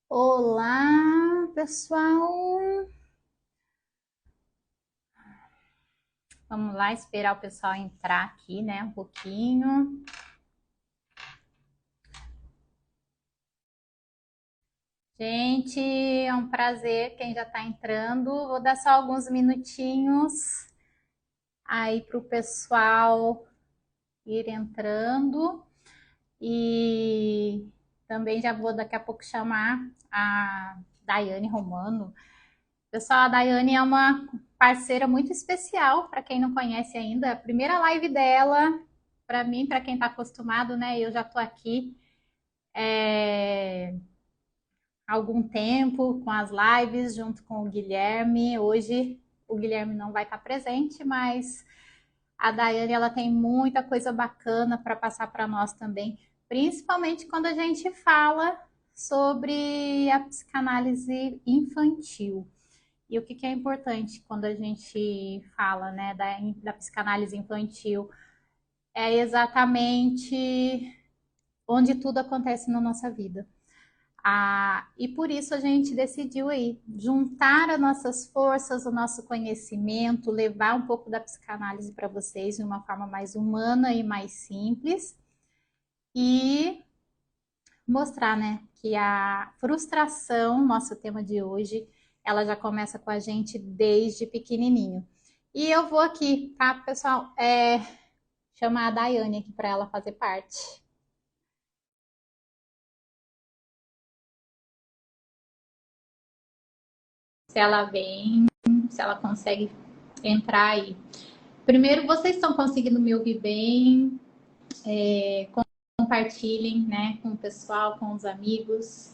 Olá, pessoal. Vamos lá esperar o pessoal entrar aqui, né? Um pouquinho. Gente, é um prazer quem já está entrando. Vou dar só alguns minutinhos aí para o pessoal ir entrando. E também já vou daqui a pouco chamar a Daiane Romano. Pessoal, a Daiane é uma parceira muito especial, para quem não conhece ainda. É a primeira live dela, para mim, para quem está acostumado, né? Eu já estou aqui há algum tempo com as lives, junto com o Guilherme. Hoje o Guilherme não vai estar presente, mas a Daiane ela tem muita coisa bacana para passar para nós também, principalmente quando a gente fala sobre a psicanálise infantil. E o que é importante quando a gente fala, né, da psicanálise infantil é exatamente onde tudo acontece na nossa vida. E por isso a gente decidiu aí juntar as nossas forças, o nosso conhecimento, levar um pouco da psicanálise para vocês de uma forma mais humana e mais simples e mostrar, né, que a frustração, nosso tema de hoje, ela já começa com a gente desde pequenininho. E eu vou aqui, tá, pessoal, chamar a Daiane aqui para ela fazer parte. Se ela vem, se ela consegue entrar aí. Primeiro, vocês estão conseguindo me ouvir bem? Compartilhem, né, com o pessoal, com os amigos,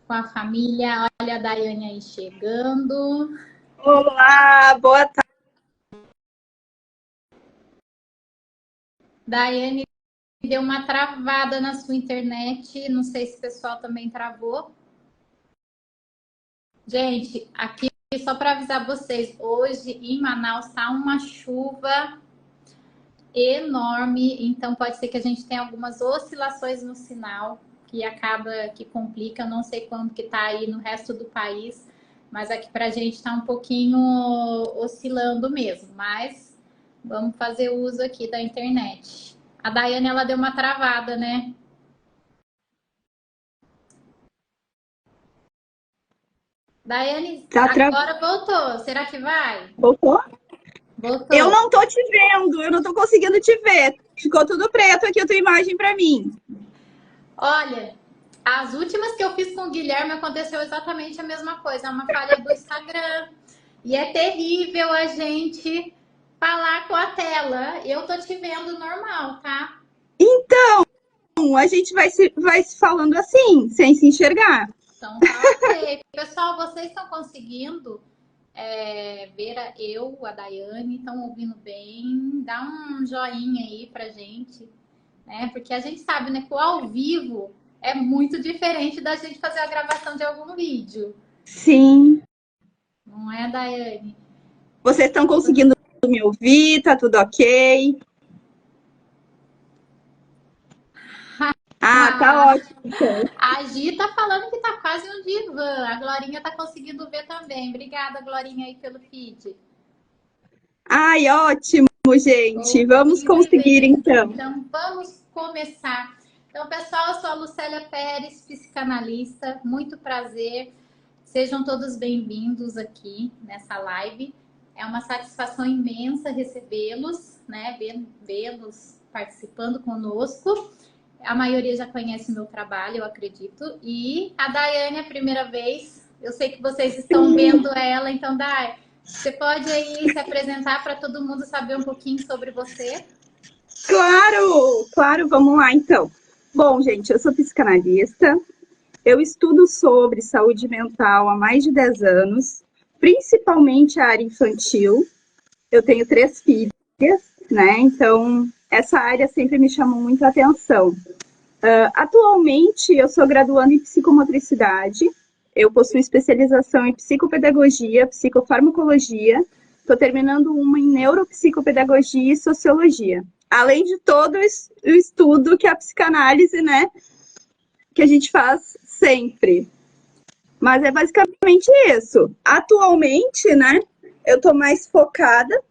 com a família. Olha a Daiane aí chegando. Olá, boa tarde. Daiane, deu uma travada na sua internet. Não sei se o pessoal também travou. Gente, aqui só para avisar vocês, hoje em Manaus está uma chuva enorme, então pode ser que a gente tenha algumas oscilações no sinal que acaba que complica. Não sei quando que está aí no resto do país, mas aqui para a gente está um pouquinho oscilando mesmo. Mas vamos fazer uso aqui da internet. A Daiane ela deu uma travada, né? Daiane, Tá agora voltou. Será que vai? Voltou? Eu Voltou. não tô te vendo, eu não tô conseguindo te ver. Ficou tudo preto aqui a tua imagem para mim. Olha, as últimas que eu fiz com o Guilherme aconteceu exatamente a mesma coisa. É uma falha do Instagram. E é terrível a gente falar com a tela. Eu tô te vendo normal, tá? Então, a gente vai se falando assim, sem se enxergar. Então tá ok. Pessoal, vocês estão conseguindo ver a Daiane? Estão ouvindo bem? Dá um joinha aí pra gente, né? Porque a gente sabe, né, que o ao vivo é muito diferente da gente fazer a gravação de algum vídeo. Sim. Não é, Daiane? Vocês estão conseguindo me ouvir? Tá tudo ok? Ah, tá Ah, ótimo, então. a Gi tá falando que tá quase um divã. A Glorinha tá conseguindo ver também. Obrigada, Glorinha, aí pelo feed. Ai, ótimo, gente. Vamos Ouvindo conseguir, bem. então. Então, vamos começar. Então, pessoal, eu sou a Lucélia Pérez, psicanalista. Muito prazer. Sejam todos bem-vindos aqui nessa live. É uma satisfação imensa recebê-los, né? Vê-los participando conosco. A maioria já conhece o meu trabalho, eu acredito. E a Daiane é a primeira vez. Eu sei que vocês estão vendo ela, então, Dai, você pode aí se apresentar para todo mundo saber um pouquinho sobre você? Claro, claro, vamos lá, então. Bom, gente, eu sou psicanalista. Eu estudo sobre saúde mental há mais de 10 anos, principalmente a área infantil. Eu tenho 3 filhas, né? Então, essa área sempre me chamou muito a atenção. Atualmente, eu sou graduanda em psicomotricidade. Eu possuo especialização em psicopedagogia, psicofarmacologia. Estou terminando uma em neuropsicopedagogia e sociologia. Além de todo o estudo que é a psicanálise, né? Que a gente faz sempre. Mas é basicamente isso. Atualmente, né, eu estou mais focada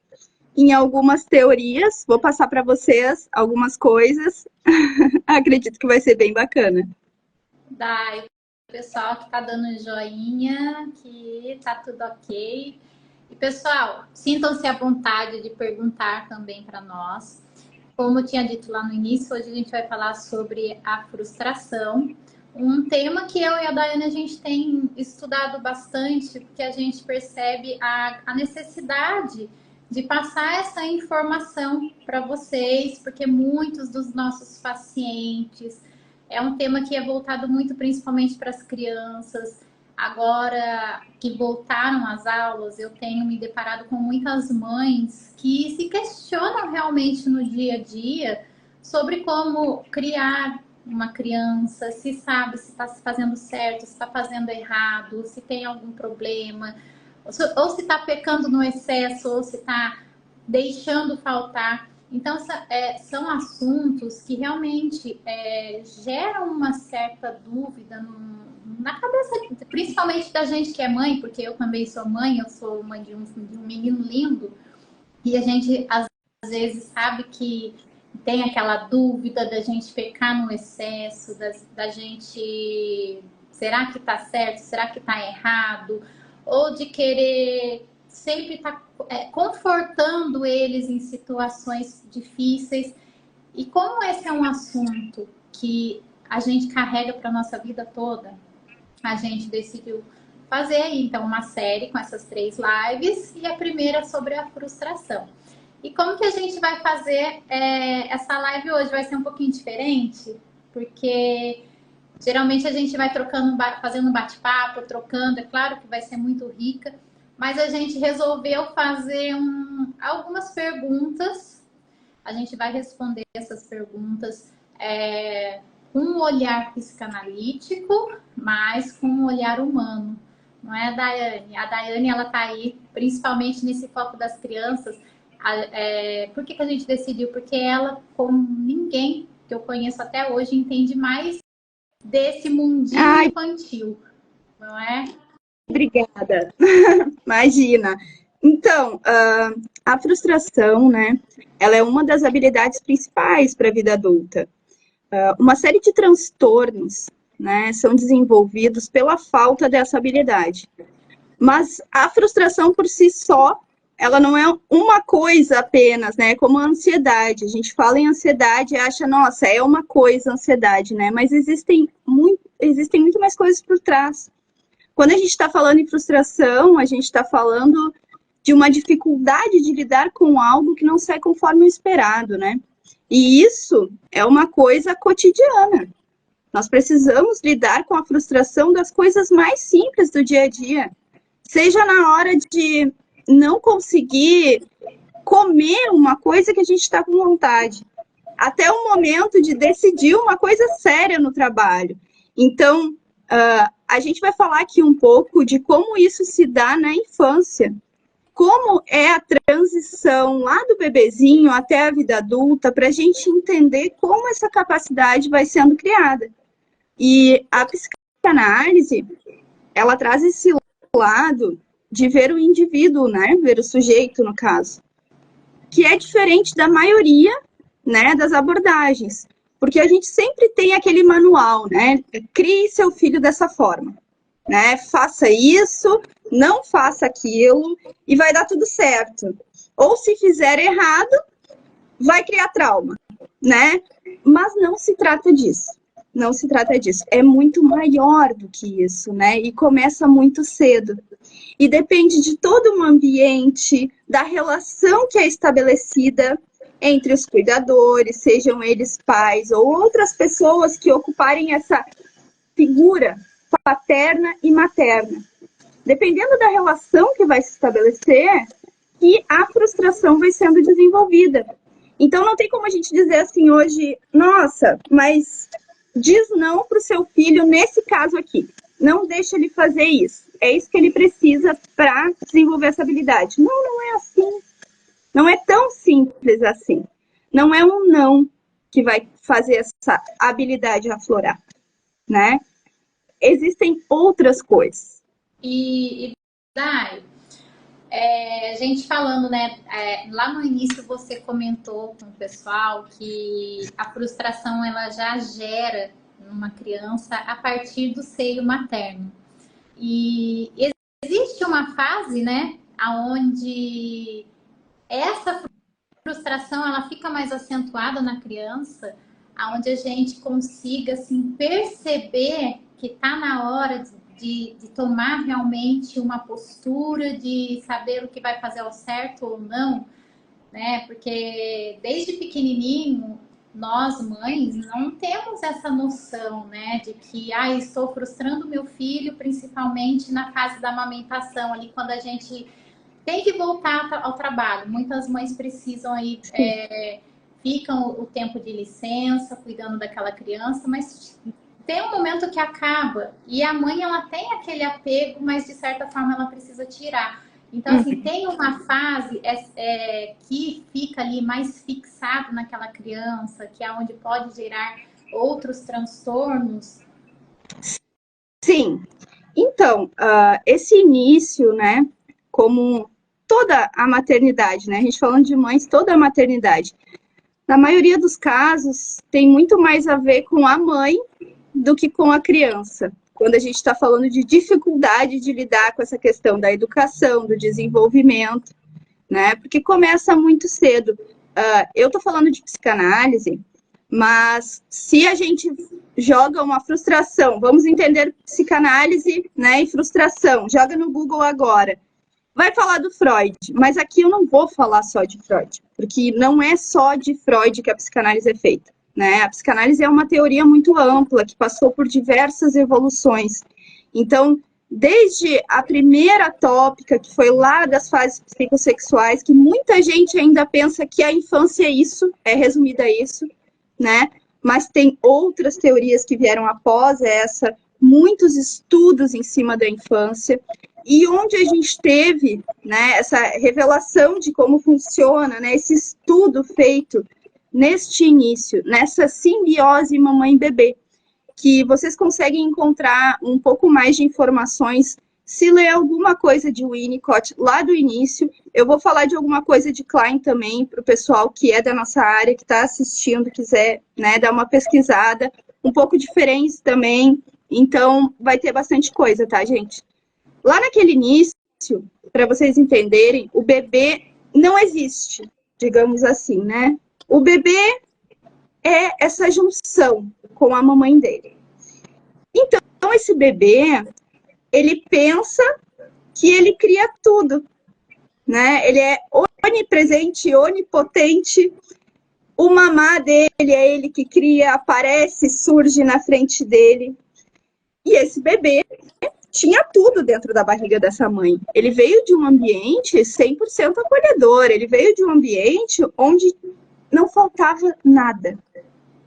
em algumas teorias. Vou passar para vocês algumas coisas. Acredito que vai ser bem bacana. Dai, o pessoal que tá dando joinha, que tá tudo ok. E pessoal, sintam-se à vontade de perguntar também para nós. Como eu tinha dito lá no início, hoje a gente vai falar sobre a frustração. Um tema que eu e a Daiane a gente tem estudado bastante, porque a gente percebe a necessidade de passar essa informação para vocês, porque muitos dos nossos pacientes, é um tema que é voltado muito principalmente para as crianças. Agora que voltaram às aulas, eu tenho me deparado com muitas mães que se questionam realmente no dia a dia sobre como criar uma criança, se sabe se está fazendo certo, se está fazendo errado, se tem algum problema, ou se está pecando no excesso, ou se está deixando faltar. Então, são assuntos que realmente geram uma certa dúvida na cabeça, principalmente da gente que é mãe, porque eu também sou mãe, eu sou mãe de um menino lindo, e a gente às vezes sabe que tem aquela dúvida da gente pecar no excesso, da gente, será que tá certo, será que tá errado, ou de querer sempre estar confortando eles em situações difíceis. E como esse é um assunto que a gente carrega para nossa vida toda, a gente decidiu fazer aí, então, uma série com essas 3 lives, e a primeira sobre a frustração. E como que a gente vai fazer essa live hoje? Vai ser um pouquinho diferente, porque geralmente a gente vai trocando, fazendo um bate-papo, trocando, é claro que vai ser muito rica, mas a gente resolveu fazer algumas perguntas. A gente vai responder essas perguntas com um olhar psicanalítico, mas com um olhar humano. Não é a Daiane? A Daiane, ela está aí, principalmente nesse foco das crianças. Por que a gente decidiu? Porque ela, como ninguém que eu conheço até hoje, entende mais desse mundinho infantil, não é? Obrigada. Imagina. Então, a frustração, né, ela é uma das habilidades principais para a vida adulta. Uma série de transtornos, né, são desenvolvidos pela falta dessa habilidade. Mas a frustração por si só, ela não é uma coisa apenas, né, como a ansiedade. A gente fala em ansiedade e acha, nossa, é uma coisa a ansiedade, né, mas existem muito mais coisas por trás. Quando a gente está falando em frustração, a gente está falando de uma dificuldade de lidar com algo que não sai conforme o esperado, né? E isso é uma coisa cotidiana. Nós precisamos lidar com a frustração das coisas mais simples do dia a dia. Seja na hora de não conseguir comer uma coisa que a gente está com vontade, até o momento de decidir uma coisa séria no trabalho. Então, a gente vai falar aqui um pouco de como isso se dá na infância. Como é a transição lá do bebezinho até a vida adulta, para a gente entender como essa capacidade vai sendo criada. E a psicanálise, ela traz esse lado de ver o indivíduo, né? Ver o sujeito, no caso, que é diferente da maioria, né, das abordagens. Porque a gente sempre tem aquele manual, né? Crie seu filho dessa forma, né? Faça isso, não faça aquilo e vai dar tudo certo. Ou se fizer errado, vai criar trauma, né? Mas não se trata disso. Não se trata disso. É muito maior do que isso, né? E começa muito cedo. E depende de todo um ambiente, da relação que é estabelecida entre os cuidadores, sejam eles pais ou outras pessoas que ocuparem essa figura paterna e materna. Dependendo da relação que vai se estabelecer, que a frustração vai sendo desenvolvida. Então, não tem como a gente dizer assim hoje, nossa, mas diz não para o seu filho nesse caso aqui. Não deixa ele fazer isso. É isso que ele precisa para desenvolver essa habilidade. Não, não é assim. Não é tão simples assim. Não é um não que vai fazer essa habilidade aflorar, né? existem outras coisas. Dai, a gente falando, né? Lá no início você comentou com o pessoal que a frustração ela já gera numa criança a partir do seio materno. E existe uma fase, né, aonde essa frustração ela fica mais acentuada na criança, aonde a gente consiga assim perceber que está na hora de tomar realmente uma postura, de saber o que vai fazer ao certo ou não, né? Porque desde pequenininho nós mães não temos essa noção, né, de que estou frustrando meu filho, principalmente na fase da amamentação, ali quando a gente tem que voltar ao trabalho. Muitas mães precisam aí, ficam o tempo de licença, cuidando daquela criança, mas tem um momento que acaba e a mãe ela tem aquele apego, mas de certa forma ela precisa tirar. Então, assim, tem uma fase que fica ali mais fixado naquela criança, que é onde pode gerar outros transtornos. Sim. Então, esse início, né, como toda a maternidade, né, a gente falando de mães, toda a maternidade, na maioria dos casos, tem muito mais a ver com a mãe do que com a criança. Quando a gente está falando de dificuldade de lidar com essa questão da educação, do desenvolvimento, né? Porque começa muito cedo. Eu estou falando de psicanálise, mas se a gente joga uma frustração, vamos entender psicanálise, né, e frustração, joga no Google agora, vai falar do Freud, mas aqui eu não vou falar só de Freud, porque não é só de Freud que a psicanálise é feita. Né? A psicanálise é uma teoria muito ampla, que passou por diversas evoluções. Então, desde a primeira tópica, que foi lá das fases psicossexuais, que muita gente ainda pensa que a infância é isso, é resumida a isso, né? Mas tem outras teorias que vieram após essa, muitos estudos em cima da infância, e onde a gente teve, né, essa revelação de como funciona, né, esse estudo feito neste início, nessa simbiose mamãe-bebê, que vocês conseguem encontrar um pouco mais de informações se ler alguma coisa de Winnicott lá do início. Eu vou falar de alguma coisa de Klein também, para o pessoal que é da nossa área, que está assistindo, quiser, né, dar uma pesquisada, um pouco diferente também, então vai ter bastante coisa, tá, gente? Lá naquele início, para vocês entenderem, o bebê não existe, digamos assim, né? O bebê é essa junção com a mamãe dele. Então, esse bebê, ele pensa que ele cria tudo, né? Ele é onipresente, onipotente. O mamá dele é ele que cria, aparece, surge na frente dele. E esse bebê tinha tudo dentro da barriga dessa mãe. Ele veio de um ambiente 100% acolhedor. Ele veio de um ambiente onde não faltava nada.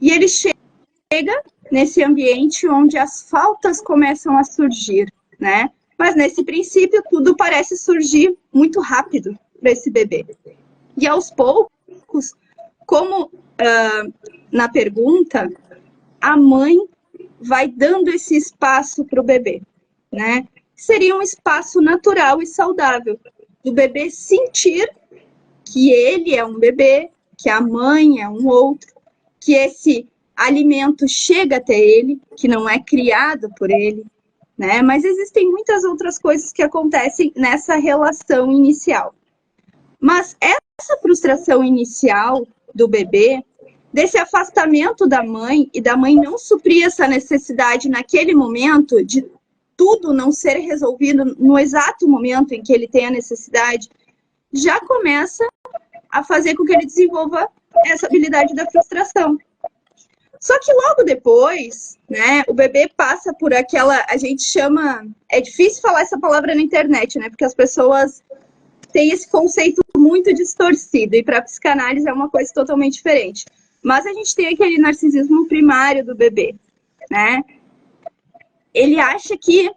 E ele chega nesse ambiente onde as faltas começam a surgir, né? Mas nesse princípio tudo parece surgir muito rápido para esse bebê. E aos poucos, como na pergunta, a mãe vai dando esse espaço para o bebê, né? Seria um espaço natural e saudável do bebê sentir que ele é um bebê, que a mãe é um outro, que esse alimento chega até ele, que não é criado por ele, né? Mas existem muitas outras coisas que acontecem nessa relação inicial. Mas essa frustração inicial do bebê, desse afastamento da mãe e da mãe não suprir essa necessidade naquele momento, de tudo não ser resolvido no exato momento em que ele tem a necessidade, já começa a fazer com que ele desenvolva essa habilidade da frustração. Só que logo depois, né, o bebê passa por aquela, a gente chama, é difícil falar essa palavra na internet, né, porque as pessoas têm esse conceito muito distorcido, e para a psicanálise é uma coisa totalmente diferente. Mas a gente tem aquele narcisismo primário do bebê, né? Ele acha que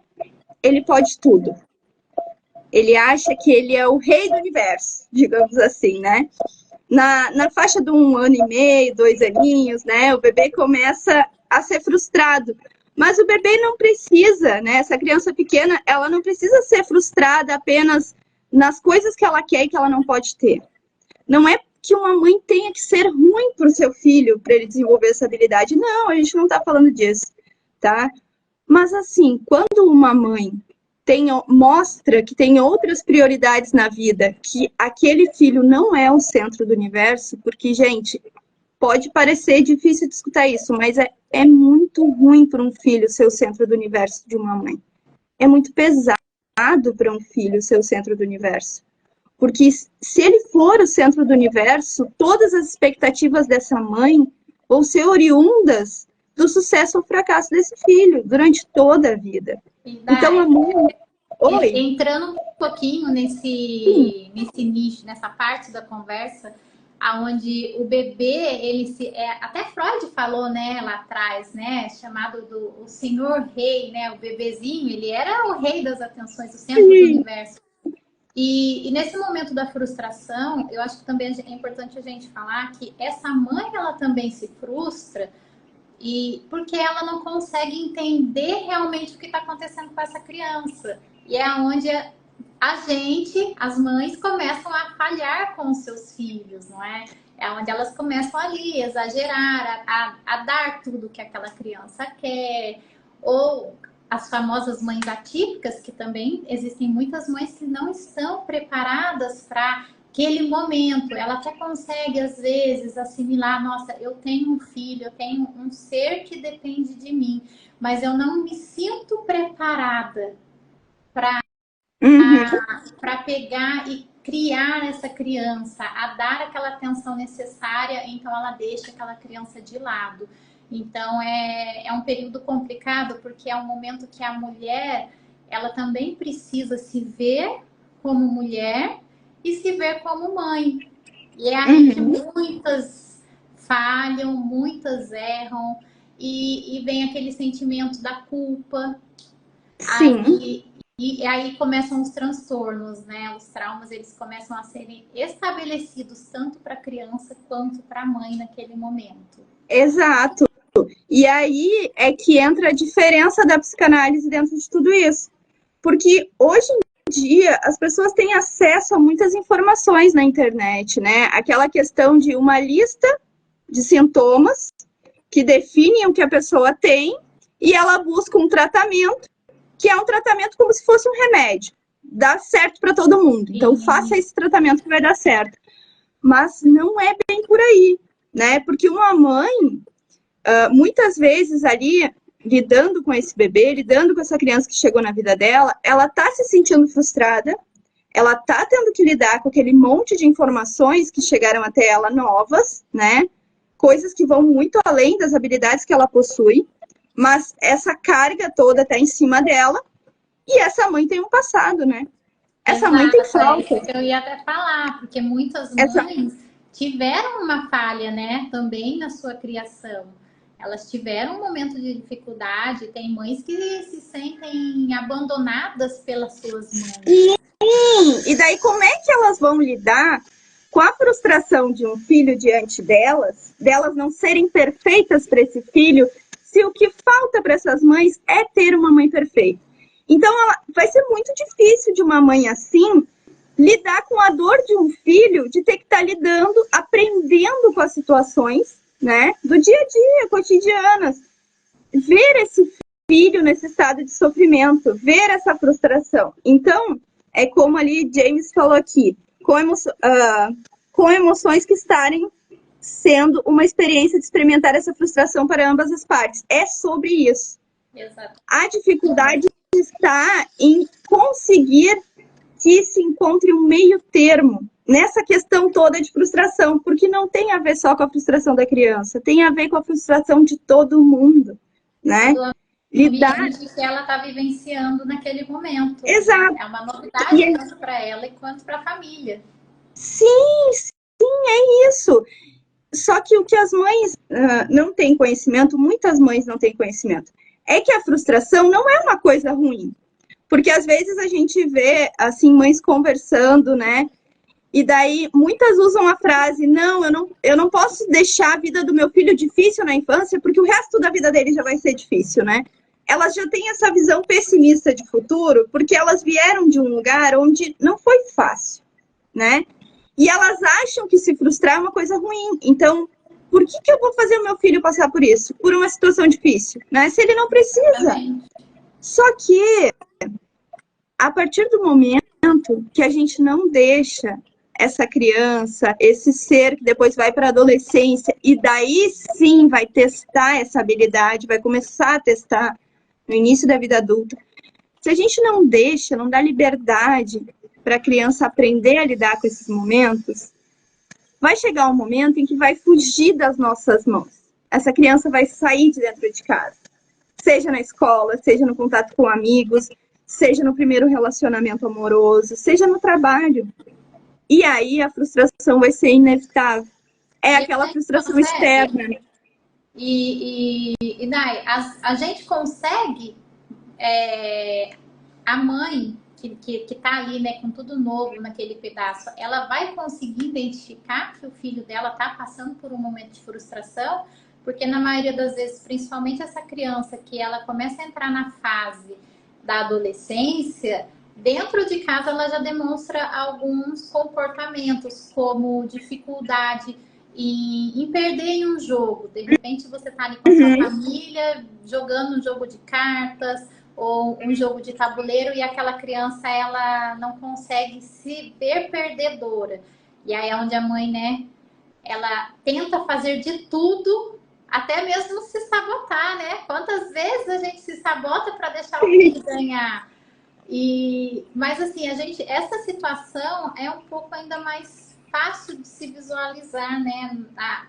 ele pode tudo. Ele acha que ele é o rei do universo, digamos assim, né? Na faixa de 1 ano e meio, 2 aninhos, né? O bebê começa a ser frustrado, Mas o bebê não precisa, né? Essa criança pequena, ela não precisa ser frustrada apenas nas coisas que ela quer e que ela não pode ter. Não é que uma mãe tenha que ser ruim para o seu filho para ele desenvolver essa habilidade. Não, a gente não está falando disso, tá? Mas assim, quando uma mãe mostra que tem outras prioridades na vida, que aquele filho não é o centro do universo, porque, gente, pode parecer difícil de escutar isso, mas é muito ruim para um filho ser o centro do universo de uma mãe. É muito pesado para um filho ser o centro do universo. Porque se ele for o centro do universo, todas as expectativas dessa mãe vão ser oriundas do sucesso ou fracasso desse filho durante toda a vida. Então, a mãe... Oi. Entrando um pouquinho nesse nicho, nessa parte da conversa, aonde o bebê, até Freud falou, né, lá atrás, né, chamado o senhor rei, né, o bebezinho, ele era o rei das atenções, o centro do universo. E nesse momento da frustração, eu acho que também é importante a gente falar que essa mãe, ela também se frustra porque ela não consegue entender realmente o que está acontecendo com essa criança. E é onde as mães, começam a falhar com os seus filhos, não é? É onde elas começam ali a exagerar, a dar tudo que aquela criança quer, ou as famosas mães atípicas, que também existem muitas mães que não estão preparadas para aquele momento. Ela até consegue, às vezes, assimilar, nossa, eu tenho um filho, eu tenho um ser que depende de mim, mas eu não me sinto preparada para pegar e criar essa criança, a dar aquela atenção necessária, então ela deixa aquela criança de lado. Então, é um período complicado, porque é um momento que a mulher, ela também precisa se ver como mulher e se ver como mãe. E é aí que muitas falham, muitas erram, e vem aquele sentimento da culpa. Sim. E aí começam os transtornos, né? Os traumas, eles começam a serem estabelecidos tanto para a criança quanto para a mãe naquele momento. Exato. E aí é que entra a diferença da psicanálise dentro de tudo isso. Porque hoje em dia as pessoas têm acesso a muitas informações na internet, né? Aquela questão de uma lista de sintomas que definem o que a pessoa tem e ela busca um tratamento que é um tratamento como se fosse um remédio. Dá certo para todo mundo. Então, faça esse tratamento que vai dar certo. Mas não é bem por aí, né? Porque uma mãe, muitas vezes ali, lidando com esse bebê, lidando com essa criança que chegou na vida dela, ela tá se sentindo frustrada, ela tá tendo que lidar com aquele monte de informações que chegaram até ela novas, né? Coisas que vão muito além das habilidades que ela possui, mas essa carga toda tá em cima dela, e essa mãe tem um passado, né? Essa mãe tem falta. Eu ia até falar, porque muitas mães tiveram uma falha, né, também na sua criação. Elas tiveram um momento de dificuldade, tem mães que se sentem abandonadas pelas suas mães. Sim, e daí como é que elas vão lidar com a frustração de um filho diante delas não serem perfeitas para esse filho, se o que falta para essas mães é ter uma mãe perfeita. Então, vai ser muito difícil de uma mãe assim lidar com a dor de um filho, de ter que estar lidando, aprendendo com as situações, né, do dia a dia, cotidianas. Ver esse filho nesse estado de sofrimento, ver essa frustração. Então, é como ali James falou aqui, com emoções que estarem sendo uma experiência de experimentar essa frustração para ambas as partes. É sobre isso. Exato. A dificuldade está em conseguir que se encontre um meio termo nessa questão toda de frustração, porque não tem a ver só com a frustração da criança, tem a ver com a frustração de todo mundo, né? Lidar que ela está vivenciando naquele momento. Exato. É uma novidade tanto para ela quanto para a família. Sim, é isso. Só que o que as mães não têm conhecimento, muitas mães não têm conhecimento, é que a frustração não é uma coisa ruim. Porque às vezes a gente vê, assim, mães conversando, né? E daí muitas usam a frase, não, eu não posso deixar a vida do meu filho difícil na infância, porque o resto da vida dele já vai ser difícil, né? elas já têm essa visão pessimista de futuro, porque elas vieram de um lugar onde não foi fácil, né? E elas acham que se frustrar é uma coisa ruim. Então, por que eu vou fazer o meu filho passar por isso? Por uma situação difícil, né? Se ele não precisa. Só que, a partir do momento que a gente não deixa essa criança, esse ser que depois vai para a adolescência, e daí sim vai testar essa habilidade, vai começar a testar no início da vida adulta. Se a gente não deixa, não dá liberdade para a criança aprender a lidar com esses momentos, vai chegar um momento em que vai fugir das nossas mãos. Essa criança vai sair de dentro de casa. Seja na escola, seja no contato com amigos, seja no primeiro relacionamento amoroso, seja no trabalho. E aí a frustração vai ser inevitável. É aquela frustração externa. E Nai, a gente consegue, a mãe que tá ali, né, com tudo novo naquele pedaço, ela vai conseguir identificar que o filho dela tá passando por um momento de frustração, porque na maioria das vezes, principalmente essa criança que ela começa a entrar na fase da adolescência, dentro de casa ela já demonstra alguns comportamentos, como dificuldade em perder em um jogo. De repente você tá ali com a sua família, jogando um jogo de cartas, ou um jogo de tabuleiro, e aquela criança, ela não consegue se ver perdedora. E aí é onde a mãe, né, ela tenta fazer de tudo, até mesmo se sabotar, né? Quantas vezes a gente se sabota para deixar o filho ganhar? Mas assim, essa situação é um pouco ainda mais fácil de se visualizar, né?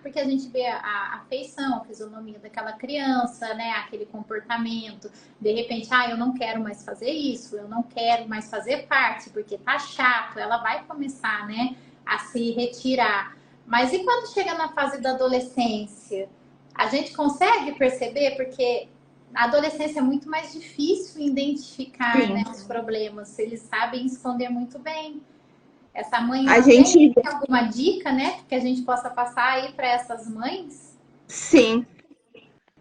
Porque a gente vê a feição, a fisionomia daquela criança, né? Aquele comportamento. De repente, eu não quero mais fazer isso, eu não quero mais fazer parte, porque tá chato. Ela vai começar, né, a se retirar. Mas e quando chega na fase da adolescência? A gente consegue perceber, porque a adolescência é muito mais difícil identificar, né, os problemas. Eles sabem esconder muito bem. Essa mãe, tem alguma dica, né, que a gente possa passar aí para essas mães? Sim.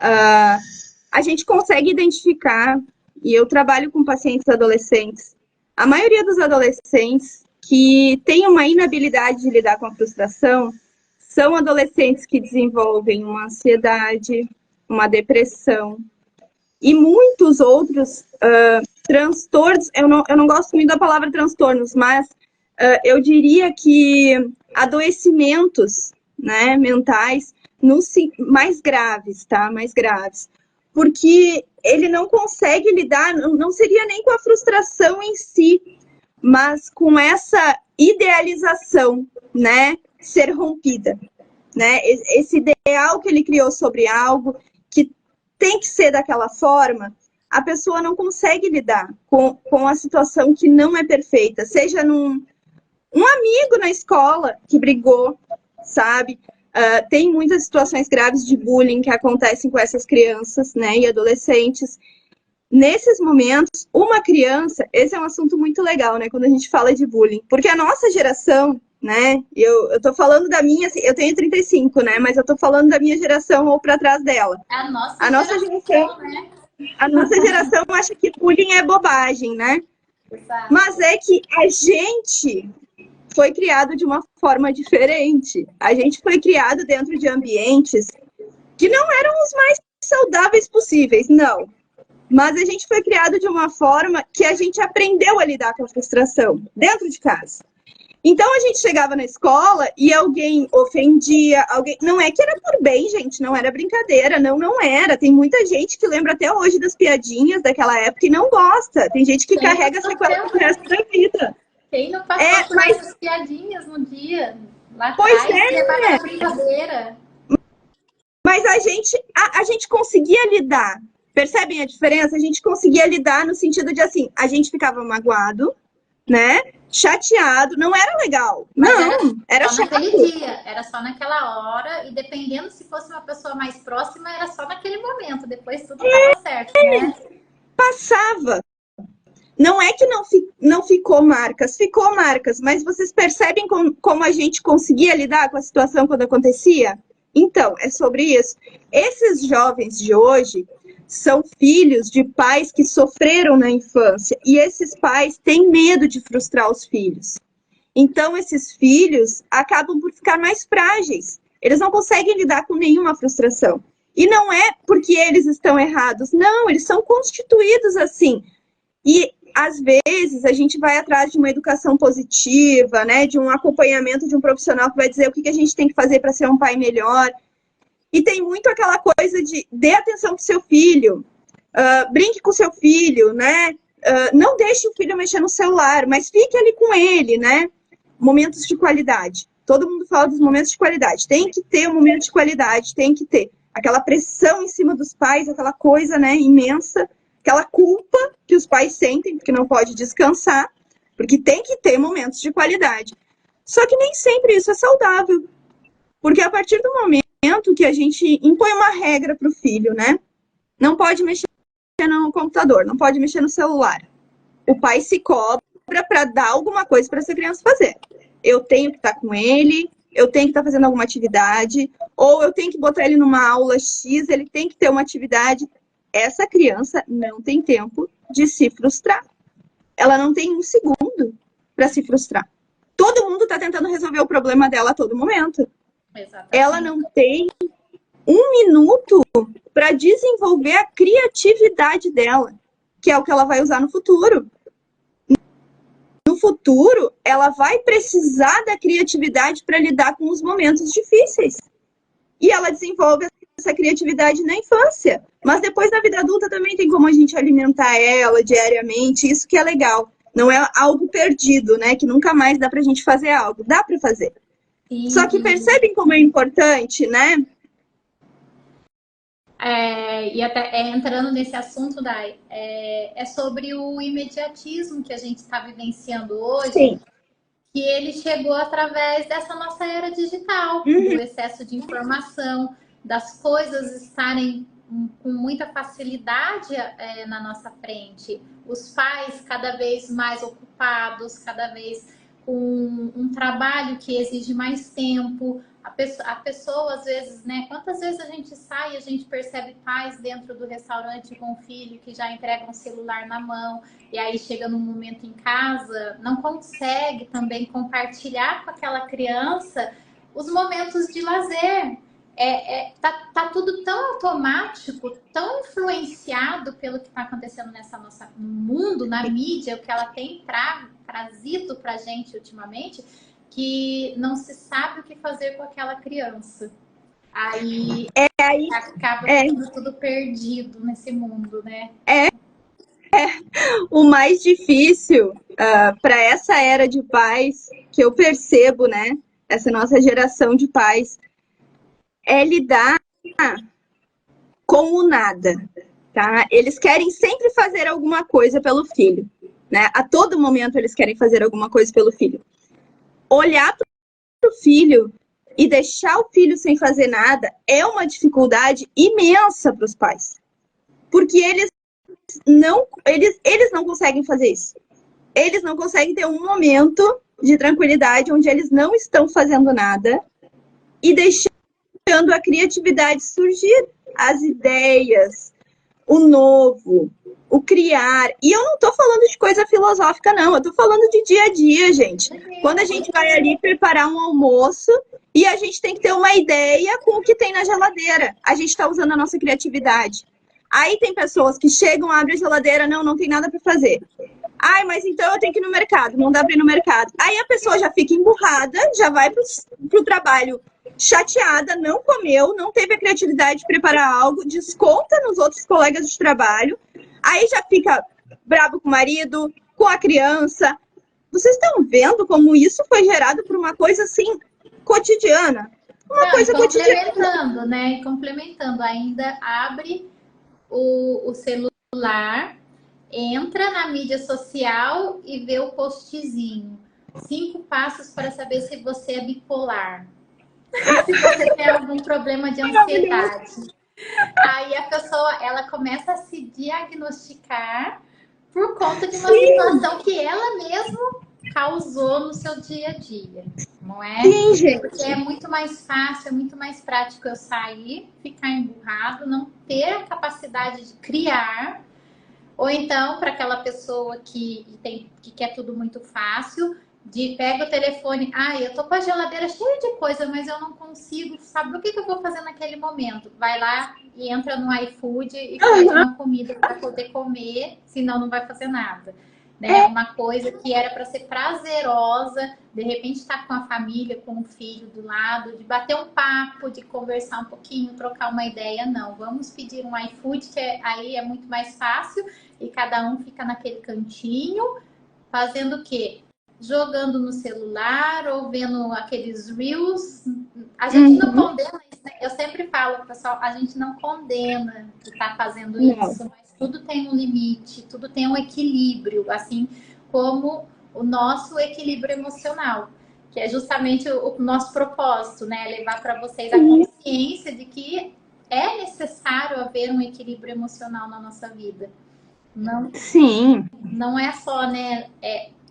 A gente consegue identificar, e eu trabalho com pacientes adolescentes, a maioria dos adolescentes que têm uma inabilidade de lidar com a frustração são adolescentes que desenvolvem uma ansiedade, uma depressão e muitos outros transtornos. Eu não gosto muito da palavra transtornos, mas eu diria que adoecimentos, né, mentais mais graves, tá? Mais graves. Porque ele não consegue lidar, não seria nem com a frustração em si, mas com essa idealização, né, ser rompida, né? Esse ideal que ele criou sobre algo que tem que ser daquela forma, a pessoa não consegue lidar com a situação que não é perfeita, seja um amigo na escola que brigou, sabe? Tem muitas situações graves de bullying que acontecem com essas crianças, né, e adolescentes. Nesses momentos, uma criança, esse é um assunto muito legal, né, quando a gente fala de bullying, porque a nossa geração, né, eu tô falando da minha, assim, eu tenho 35, né, mas eu tô falando da minha geração ou para trás dela. A nossa geração, né? A nossa geração acha que bullying é bobagem, né? Exato. Mas é que a gente foi criado de uma forma diferente. A gente foi criado dentro de ambientes que não eram os mais saudáveis possíveis, não. Mas a gente foi criado de uma forma que a gente aprendeu a lidar com a frustração dentro de casa. Então a gente chegava na escola e alguém ofendia, não é que era por bem, gente, não era brincadeira, não era. Tem muita gente que lembra até hoje das piadinhas daquela época e não gosta. Tem gente que carrega sequela pro resto da vida. Quem não passou por essas piadinhas no dia? Lá atrás, levava brincadeira. Mas a gente conseguia lidar. Percebem a diferença? A gente conseguia lidar no sentido de assim, a gente ficava magoado, né? Chateado, não era legal. Mas não, era só chato. Naquele dia, era só naquela hora, e dependendo se fosse uma pessoa mais próxima, era só naquele momento, depois tudo estava certo, né? Passava. Não é que não ficou marcas, mas vocês percebem como a gente conseguia lidar com a situação quando acontecia? Então, é sobre isso. Esses jovens de hoje são filhos de pais que sofreram na infância e esses pais têm medo de frustrar os filhos. Então, esses filhos acabam por ficar mais frágeis. Eles não conseguem lidar com nenhuma frustração. E não é porque eles estão errados, não, eles são constituídos assim. E, às vezes, a gente vai atrás de uma educação positiva, né, de um acompanhamento de um profissional que vai dizer o que a gente tem que fazer para ser um pai melhor. E tem muito aquela coisa de dê atenção para o seu filho, brinque com o seu filho, né? Não deixe o filho mexer no celular, mas fique ali com ele, né? Momentos de qualidade. Todo mundo fala dos momentos de qualidade. Tem que ter um momento de qualidade, tem que ter. Aquela pressão em cima dos pais, aquela coisa, né, imensa, aquela culpa que os pais sentem, porque não pode descansar, porque tem que ter momentos de qualidade. Só que nem sempre isso é saudável. Porque a partir do momento que a gente impõe uma regra para o filho, né? Não pode mexer no computador, não pode mexer no celular. O pai se cobra para dar alguma coisa para essa criança fazer. Eu tenho que estar com ele, eu tenho que estar fazendo alguma atividade, ou eu tenho que botar ele numa aula X, ele tem que ter uma atividade. Essa criança não tem tempo de se frustrar. Ela não tem um segundo para se frustrar. Todo mundo está tentando resolver o problema dela a todo momento. Exatamente. Ela não tem um minuto para desenvolver a criatividade dela, que é o que ela vai usar no futuro. No futuro, ela vai precisar da criatividade para lidar com os momentos difíceis. E ela desenvolve essa criatividade na infância. Mas depois, na vida adulta, também tem como a gente alimentar ela diariamente. Isso que é legal. Não é algo perdido, né? Que nunca mais dá para a gente fazer algo. Dá para fazer. Sim. Só que percebem como é importante, né? E até entrando nesse assunto, Dai, é sobre o imediatismo que a gente está vivenciando hoje. Sim. Que ele chegou através dessa nossa era digital, do excesso de informação, das coisas estarem com muita facilidade na nossa frente. Os pais cada vez mais ocupados, cada vez com um trabalho que exige mais tempo. A pessoa, às vezes, né? Quantas vezes a gente sai e a gente percebe pais dentro do restaurante com o filho que já entregam o celular na mão e aí chega num momento em casa, não consegue também compartilhar com aquela criança os momentos de lazer. Tá tudo tão automático, tão influenciado pelo que está acontecendo no mundo, na mídia, o que ela tem trazido pra gente ultimamente, que não se sabe o que fazer com aquela criança. Aí acaba ficando tudo perdido nesse mundo, né? O mais difícil para essa era de pais que eu percebo, né? Essa nossa geração de pais é lidar com o nada, tá? Eles querem sempre fazer alguma coisa pelo filho, né? A todo momento eles querem fazer alguma coisa pelo filho. Olhar para o filho e deixar o filho sem fazer nada é uma dificuldade imensa para os pais. Porque eles não conseguem fazer isso. Eles não conseguem ter um momento de tranquilidade onde eles não estão fazendo nada e deixando a criatividade surgir, as ideias, o novo, o criar. E eu não tô falando de coisa filosófica, não. Eu tô falando de dia a dia, gente. Quando a gente vai ali preparar um almoço e a gente tem que ter uma ideia com o que tem na geladeira. A gente tá usando a nossa criatividade. Aí tem pessoas que chegam, abrem a geladeira, não tem nada para fazer. Ai, mas então eu tenho que ir no mercado, não dá para ir no mercado. Aí a pessoa já fica emburrada, já vai pro trabalho chateada, não comeu, não teve a criatividade de preparar algo, desconta nos outros colegas de trabalho, aí já fica bravo com o marido, com a criança. Vocês estão vendo como isso foi gerado por uma coisa assim, cotidiana? Uma coisa cotidiana. Né? Complementando, ainda abre o celular, entra na mídia social e vê o postzinho. 5 passos para saber se você é bipolar. Se você tem algum problema de ansiedade. Aí a pessoa, ela começa a se diagnosticar por conta de uma situação que ela mesma causou no seu dia a dia. não é? Sim, gente. Porque é muito mais fácil, é muito mais prático eu sair, ficar emburrado, não ter a capacidade de criar, ou então para aquela pessoa que quer tudo muito fácil, de pega o telefone, eu tô com a geladeira cheia de coisa, mas eu não consigo, sabe o que eu vou fazer naquele momento? Vai lá e entra no iFood e pede uma comida para poder comer, senão não vai fazer nada. Né? Uma coisa que era para ser prazerosa, de repente estar com a família, com o filho do lado, de bater um papo, de conversar um pouquinho, trocar uma ideia, não. Vamos pedir um iFood, que aí é muito mais fácil, e cada um fica naquele cantinho, fazendo o quê? Jogando no celular ou vendo aqueles reels. A gente não condena isso, né? Eu sempre falo, pessoal, a gente não condena que está fazendo isso, mas tudo tem um limite, tudo tem um equilíbrio, assim como o nosso equilíbrio emocional, que é justamente o nosso propósito, né? Levar para vocês a consciência de que é necessário haver um equilíbrio emocional na nossa vida. Não é só, né?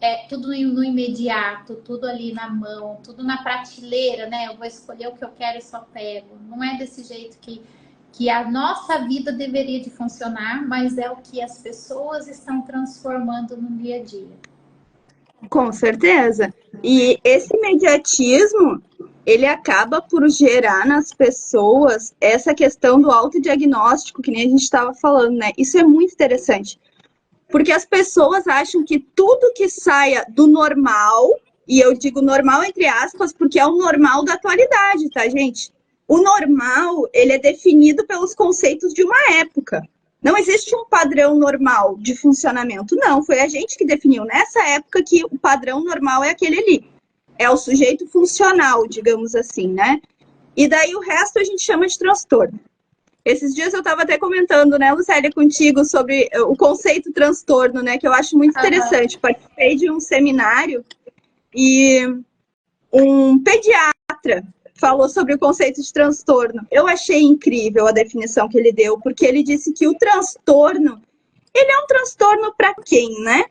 É tudo no imediato, tudo ali na mão, tudo na prateleira, né? Eu vou escolher o que eu quero e só pego. Não é desse jeito que a nossa vida deveria de funcionar, mas é o que as pessoas estão transformando no dia a dia. Com certeza. E esse imediatismo, ele acaba por gerar nas pessoas essa questão do autodiagnóstico, que nem a gente estava falando, né? Isso é muito interessante. Porque as pessoas acham que tudo que saia do normal, e eu digo normal entre aspas, porque é o normal da atualidade, tá, gente? O normal, ele é definido pelos conceitos de uma época. Não existe um padrão normal de funcionamento, não. Foi a gente que definiu nessa época que o padrão normal é aquele ali. É o sujeito funcional, digamos assim, né? E daí o resto a gente chama de transtorno. Esses dias eu estava até comentando, né, Lucélia, contigo sobre o conceito transtorno, né, que eu acho muito interessante. Participei de um seminário e um pediatra falou sobre o conceito de transtorno. Eu achei incrível a definição que ele deu, porque ele disse que o transtorno, ele é um transtorno para quem, né?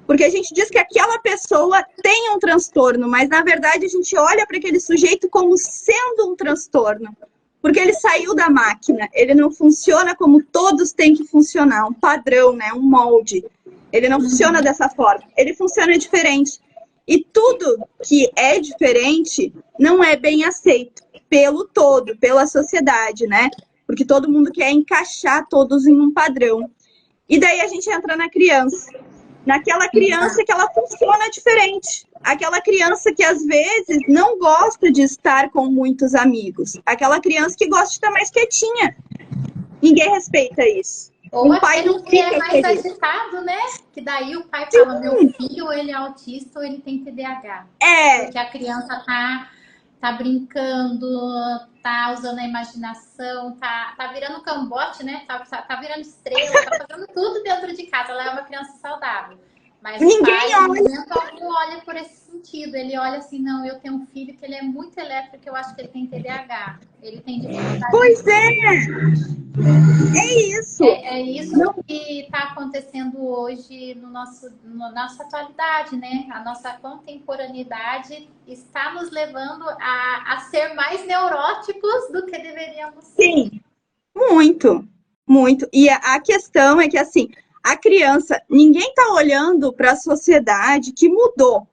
Porque a gente diz que aquela pessoa tem um transtorno, mas na verdade a gente olha para aquele sujeito como sendo um transtorno. Porque ele saiu da máquina, ele não funciona como todos têm que funcionar, um padrão, né, um molde. Ele não funciona dessa forma, ele funciona diferente. E tudo que é diferente não é bem aceito pelo todo, pela sociedade, né? Porque todo mundo quer encaixar todos em um padrão. E daí a gente entra na criança. Naquela criança que ela funciona diferente. Aquela criança que às vezes não gosta de estar com muitos amigos. Aquela criança que gosta de estar mais quietinha. Ninguém respeita isso. Ou o pai não que é mais agitado, né? Que daí o pai fala, meu filho, ele é autista ou ele tem TDAH. Porque a criança tá brincando, tá usando a imaginação, tá virando cambote, né? Tá virando estrela, tá fazendo tudo dentro de casa. Ela é uma criança saudável. Mas ninguém o pai, olha. não olha por esse sentido. Ele olha assim, não, eu tenho um filho que ele é muito elétrico, eu acho que ele tem TDAH. Ele tem dificuldade. Pois é isso. É isso que está acontecendo hoje na nossa atualidade, né? A nossa contemporaneidade está nos levando a ser mais neuróticos do que deveríamos ser. Sim, muito, muito. E a questão é que, assim, a criança, ninguém está olhando para a sociedade que mudou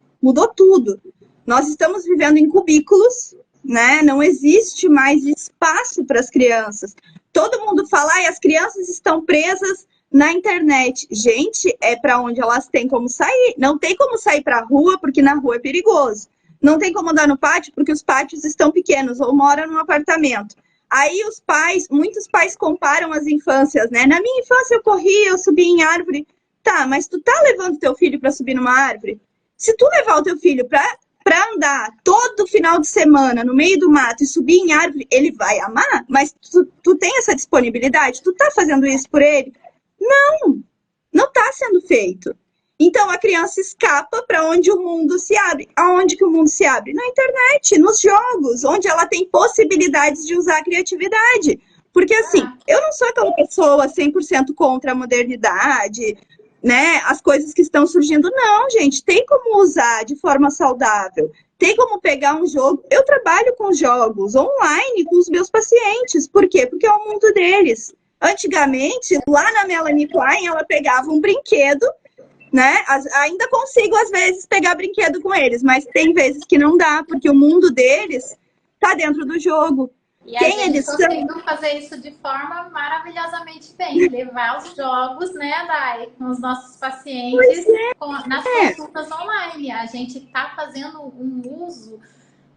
tudo. Nós estamos vivendo em cubículos, né? Não existe mais espaço para as crianças. Todo mundo fala, as crianças estão presas na internet. Gente, é para onde elas têm como sair. Não tem como sair para a rua, porque na rua é perigoso. Não tem como andar no pátio, porque os pátios estão pequenos, ou moram num apartamento. Aí muitos pais comparam as infâncias, né? Na minha infância eu corria, eu subia em árvore. Tá, mas tu tá levando teu filho para subir numa árvore? Se tu levar o teu filho para andar todo final de semana no meio do mato e subir em árvore, ele vai amar? Mas tu tem essa disponibilidade? Tu tá fazendo isso por ele? Não tá sendo feito. Então a criança escapa para onde o mundo se abre. Aonde que o mundo se abre? Na internet, nos jogos, onde ela tem possibilidades de usar a criatividade. Porque assim, eu não sou aquela pessoa 100% contra a modernidade, né? As coisas que estão surgindo, não, gente. Tem como usar de forma saudável. Tem como pegar um jogo? Eu trabalho com jogos online com os meus pacientes. Por quê? Porque é o mundo deles. Antigamente, lá na Melanie Klein, ela pegava um brinquedo, né? Ainda consigo, às vezes, pegar brinquedo com eles, mas tem vezes que não dá, porque o mundo deles está dentro do jogo. E a Quem gente eles são? conseguiu fazer isso de forma maravilhosamente bem. Levar os jogos, né, Dai, com os nossos pacientes nas consultas online. A gente está fazendo um uso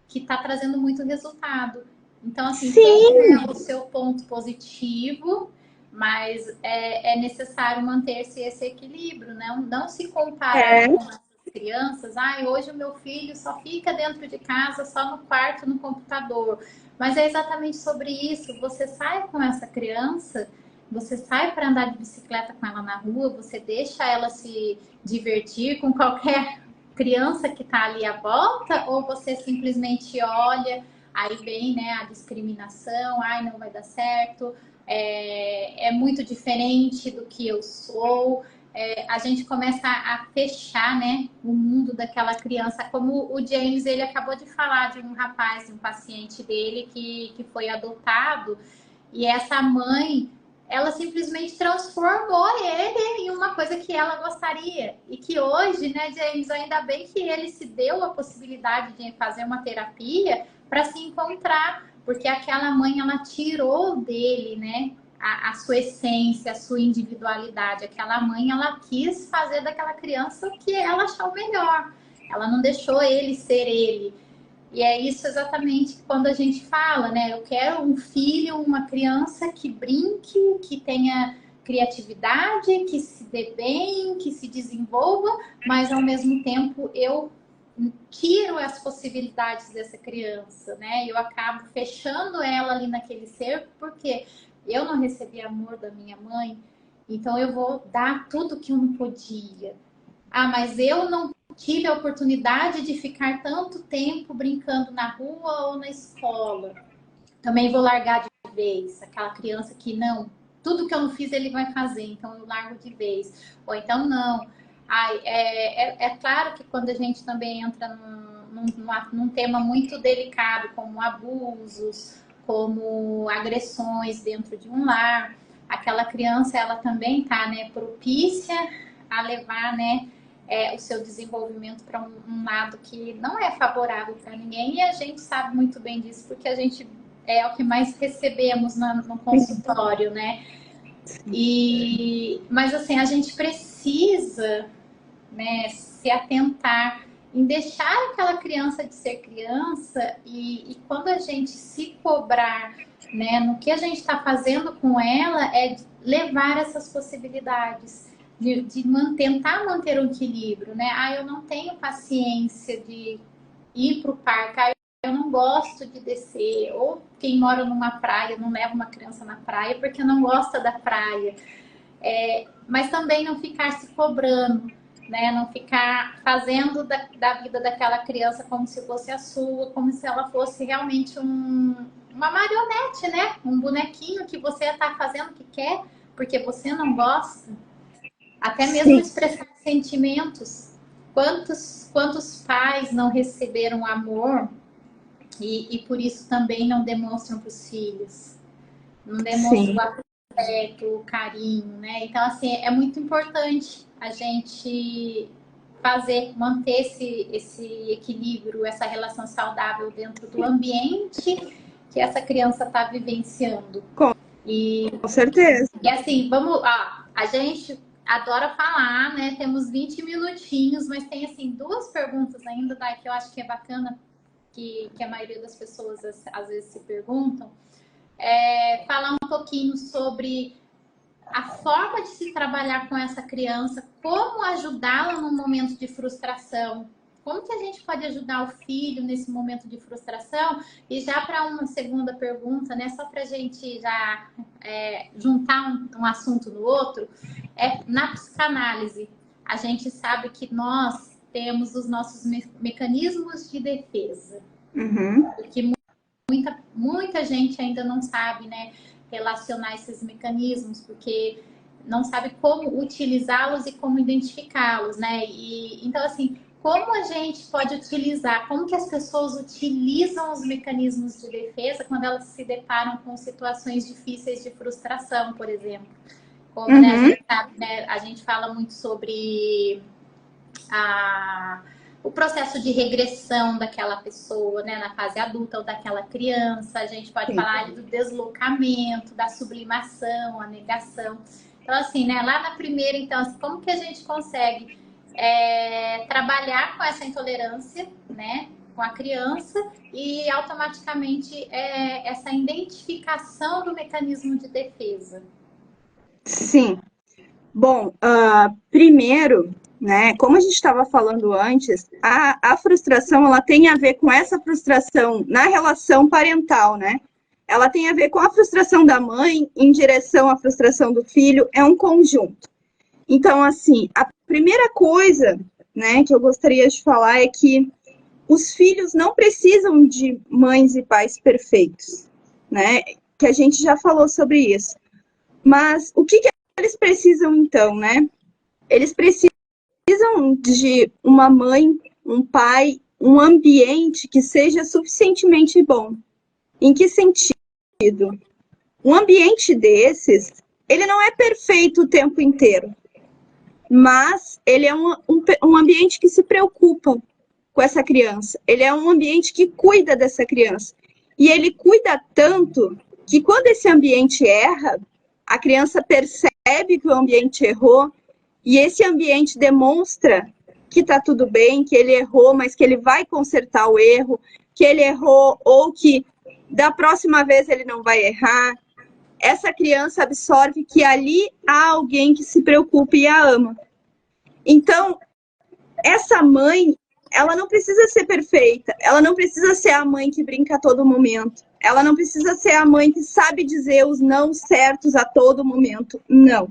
que está trazendo muito resultado. Então, assim, tem, né, o seu ponto positivo, mas é necessário manter-se esse equilíbrio, né? Não se comparar com as crianças. Hoje o meu filho só fica dentro de casa, só no quarto, no computador. Mas é exatamente sobre isso. Você sai com essa criança, você sai para andar de bicicleta com ela na rua, você deixa ela se divertir com qualquer criança que está ali à volta, ou você simplesmente olha, aí vem, né, a discriminação, não vai dar certo, é muito diferente do que eu sou. A gente começa a fechar, né, o mundo daquela criança, como o James, ele acabou de falar de um rapaz, de um paciente dele que foi adotado, e essa mãe, ela simplesmente transformou ele em uma coisa que ela gostaria. E que hoje, né, James, ainda bem que ele se deu a possibilidade de fazer uma terapia para se encontrar, porque aquela mãe, ela tirou dele, né, a sua essência, a sua individualidade. Aquela mãe, ela quis fazer daquela criança o que ela achou melhor. Ela não deixou ele ser ele. E é isso exatamente quando a gente fala, né? Eu quero um filho, uma criança que brinque, que tenha criatividade, que se dê bem, que se desenvolva, mas ao mesmo tempo eu tiro as possibilidades dessa criança, né? Eu acabo fechando ela ali naquele ser, porque eu não recebi amor da minha mãe, então eu vou dar tudo que eu não podia. Mas eu não tive a oportunidade de ficar tanto tempo brincando na rua ou na escola. Também vou largar de vez. Aquela criança que não, tudo que eu não fiz ele vai fazer, então eu largo de vez. Ou então não. É claro que quando a gente também entra num tema muito delicado, como abusos, como agressões dentro de um lar, aquela criança ela também está, né, propícia a levar, né, o seu desenvolvimento para um lado que não é favorável para ninguém, e a gente sabe muito bem disso, porque a gente é o que mais recebemos no consultório, né? Mas assim, a gente precisa, né, se atentar em deixar aquela criança de ser criança, e quando a gente se cobrar, né, no que a gente está fazendo com ela, é levar essas possibilidades de tentar manter o equilíbrio, né? Eu não tenho paciência de ir para o parque, eu não gosto de descer, ou quem mora numa praia não leva uma criança na praia porque não gosta da praia. Mas também não ficar se cobrando, né? Não ficar fazendo da vida daquela criança como se fosse a sua, como se ela fosse realmente uma marionete, né? Um bonequinho que você está fazendo o que quer porque você não gosta. Até mesmo expressar sentimentos. Quantos pais não receberam amor e por isso também não demonstram para os filhos? Não demonstram o afeto, o carinho, né? Então, assim, é muito importante a gente manter esse equilíbrio, essa relação saudável dentro do ambiente que essa criança está vivenciando. Com certeza. E assim, a gente adora falar, né? Temos 20 minutinhos, mas tem assim duas perguntas ainda, tá? Que eu acho que é bacana, que a maioria das pessoas às vezes se perguntam. Falar um pouquinho sobre a forma de se trabalhar com essa criança, como ajudá-la no momento de frustração. Como que a gente pode ajudar o filho nesse momento de frustração? E já para uma segunda pergunta, né? Só para a gente já juntar um assunto no outro, na psicanálise, a gente sabe que nós temos os nossos mecanismos de defesa. Que muita gente ainda não sabe, né, relacionar esses mecanismos, porque não sabe como utilizá-los e como identificá-los, né? Então, assim, como a gente pode utilizar, como que as pessoas utilizam os mecanismos de defesa quando elas se deparam com situações difíceis de frustração, por exemplo. Como, né, a gente sabe, né, a gente fala muito sobre o processo de regressão daquela pessoa, né, na fase adulta ou daquela criança. A gente pode falar do deslocamento, da sublimação, a negação. Então, assim, né, lá na primeira, então, assim, como que a gente consegue trabalhar com essa intolerância, né, com a criança e automaticamente essa identificação do mecanismo de defesa? Sim. Bom, primeiro, né, como a gente estava falando antes, a frustração, ela tem a ver com essa frustração na relação parental, né? Ela tem a ver com a frustração da mãe em direção à frustração do filho, é um conjunto. Então, assim, a primeira coisa, né, que eu gostaria de falar é que os filhos não precisam de mães e pais perfeitos, né? Que a gente já falou sobre isso. Mas o que eles precisam, então, né? Eles precisam de uma mãe, um pai, um ambiente que seja suficientemente bom. Em que sentido? Um ambiente desses, ele não é perfeito o tempo inteiro, mas ele é um ambiente que se preocupa com essa criança. Ele é um ambiente que cuida dessa criança. E ele cuida tanto que quando esse ambiente erra, a criança percebe que o ambiente errou e esse ambiente demonstra que está tudo bem, que ele errou, mas que ele vai consertar o erro, que ele errou ou que da próxima vez ele não vai errar. Essa criança absorve que ali há alguém que se preocupa e a ama. Então, essa mãe, ela não precisa ser perfeita, ela não precisa ser a mãe que brinca a todo momento, ela não precisa ser a mãe que sabe dizer os não certos a todo momento, não.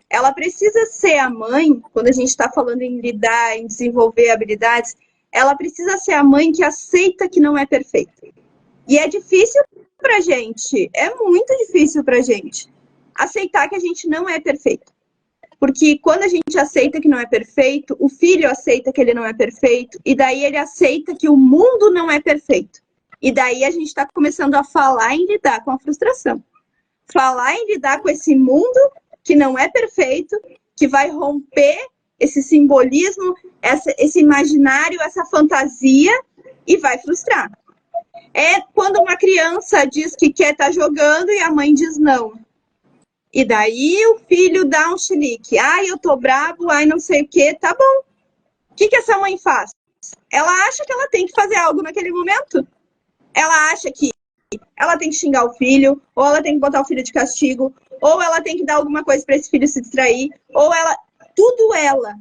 Ela precisa ser a mãe, quando a gente está falando em lidar, em desenvolver habilidades, ela precisa ser a mãe que aceita que não é perfeita. E é difícil pra gente, é muito difícil pra gente aceitar que a gente não é perfeito. Porque quando a gente aceita que não é perfeito, o filho aceita que ele não é perfeito, e daí ele aceita que o mundo não é perfeito. E daí a gente está começando a falar em lidar com a frustração. Falar em lidar com esse mundo que não é perfeito, que vai romper esse simbolismo, esse imaginário, essa fantasia, e vai frustrar. É quando uma criança diz que quer estar jogando e a mãe diz não. E daí o filho dá um chilique. Ai, eu tô bravo, ai, não sei o quê, tá bom. O que essa mãe faz? Ela acha que ela tem que fazer algo naquele momento. Ela acha que ela tem que xingar o filho, ou ela tem que botar o filho de castigo, ou ela tem que dar alguma coisa para esse filho se distrair, ou ela... Tudo ela.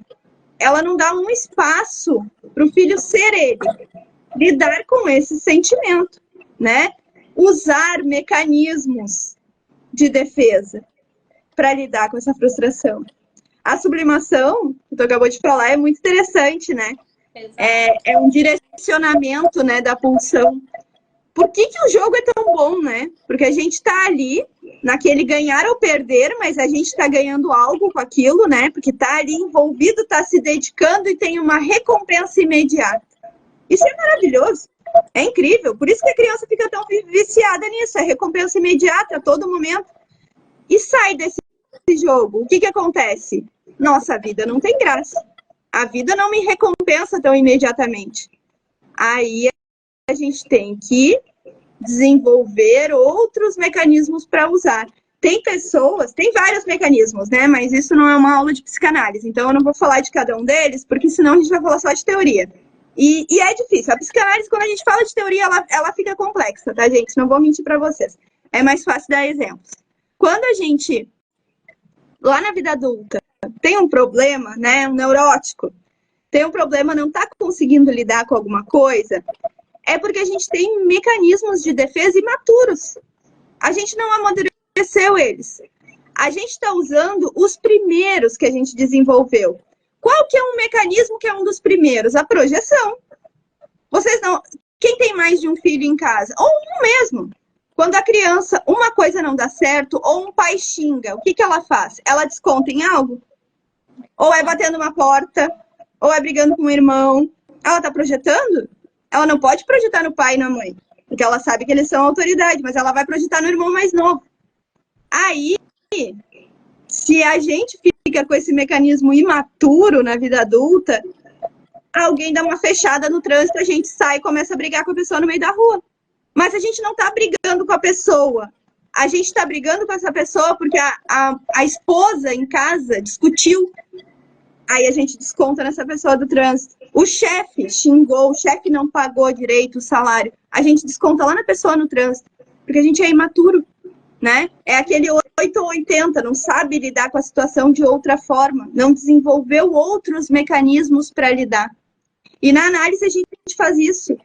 Ela não dá um espaço para o filho ser ele. Lidar com esse sentimento, né? Usar mecanismos de defesa para lidar com essa frustração. A sublimação, que tu acabou de falar, é muito interessante, né? É um direcionamento, né, da pulsão. Por que o jogo é tão bom, né? Porque a gente está ali, naquele ganhar ou perder, mas a gente está ganhando algo com aquilo, né? Porque está ali envolvido, está se dedicando e tem uma recompensa imediata. Isso é maravilhoso, é incrível. Por isso que a criança fica tão viciada nisso, é recompensa imediata a todo momento. E sai desse jogo, o que acontece? Nossa, a vida não tem graça. A vida não me recompensa tão imediatamente. Aí a gente tem que desenvolver outros mecanismos para usar. Tem pessoas, tem vários mecanismos, né? Mas isso não é uma aula de psicanálise, então eu não vou falar de cada um deles, porque senão a gente vai falar só de teoria. E é difícil. A psicanálise, quando a gente fala de teoria, ela fica complexa, tá, gente? Não vou mentir para vocês. É mais fácil dar exemplos. Quando a gente, lá na vida adulta, tem um problema, né, um neurótico, tem um problema, não está conseguindo lidar com alguma coisa, é porque a gente tem mecanismos de defesa imaturos. A gente não amadureceu eles. A gente está usando os primeiros que a gente desenvolveu. Qual que é um mecanismo que é um dos primeiros? A projeção. Vocês não... Quem tem mais de um filho em casa? Ou um mesmo. Quando a criança, uma coisa não dá certo, ou um pai xinga, o que ela faz? Ela desconta em algo? Ou é batendo uma porta, ou é brigando com o irmão. Ela está projetando? Ela não pode projetar no pai e na mãe, porque ela sabe que eles são autoridade, mas ela vai projetar no irmão mais novo. Aí, se a gente fica com esse mecanismo imaturo na vida adulta, alguém dá uma fechada no trânsito, a gente sai e começa a brigar com a pessoa no meio da rua. Mas a gente não está brigando com a pessoa. A gente está brigando com essa pessoa porque a esposa em casa discutiu. Aí a gente desconta nessa pessoa do trânsito. O chefe xingou, o chefe não pagou direito o salário. A gente desconta lá na pessoa no trânsito. Porque a gente é imaturo, né? É aquele 8 ou 80, não sabe lidar com a situação de outra forma. Não desenvolveu outros mecanismos para lidar. E na análise a gente faz isso.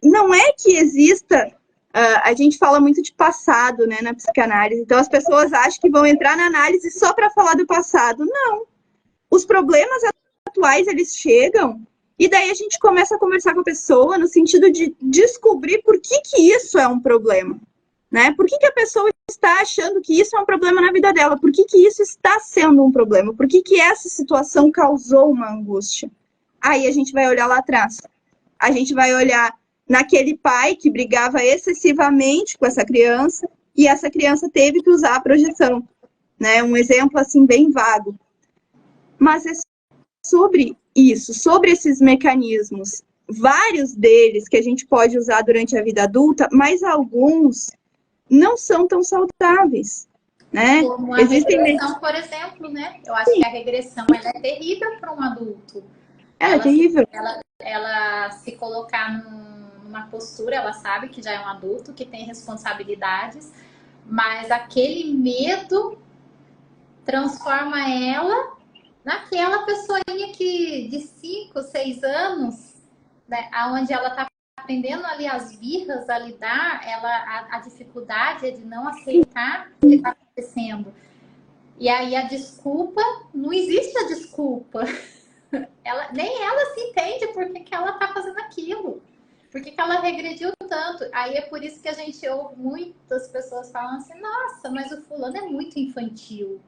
Não é que exista... a gente fala muito de passado, né, na psicanálise. Então as pessoas acham que vão entrar na análise só para falar do passado. Não. Os problemas atuais, eles chegam e daí a gente começa a conversar com a pessoa no sentido de descobrir por que isso é um problema, né? Por que a pessoa está achando que isso é um problema na vida dela? Por que isso está sendo um problema? Por que essa situação causou uma angústia? Aí a gente vai olhar lá atrás. A gente vai olhar naquele pai que brigava excessivamente com essa criança e essa criança teve que usar a projeção, né? Um exemplo assim bem vago. Mas é sobre isso, sobre esses mecanismos, vários deles que a gente pode usar durante a vida adulta, mas alguns não são tão saudáveis, né? Como a regressão, por exemplo, né? Eu acho que a regressão ela é terrível para um adulto. Ela é terrível. Ela se colocar numa postura, ela sabe que já é um adulto, que tem responsabilidades, mas aquele medo transforma ela naquela pessoinha que de 5, 6 anos, né, onde ela está aprendendo ali as birras a lidar, a dificuldade é de não aceitar o que está acontecendo. E aí a desculpa, não existe a desculpa. Nem ela se entende por que ela está fazendo aquilo. Por que ela regrediu tanto? Aí é por isso que a gente ouve muitas pessoas falando assim, nossa, mas o fulano é muito infantil.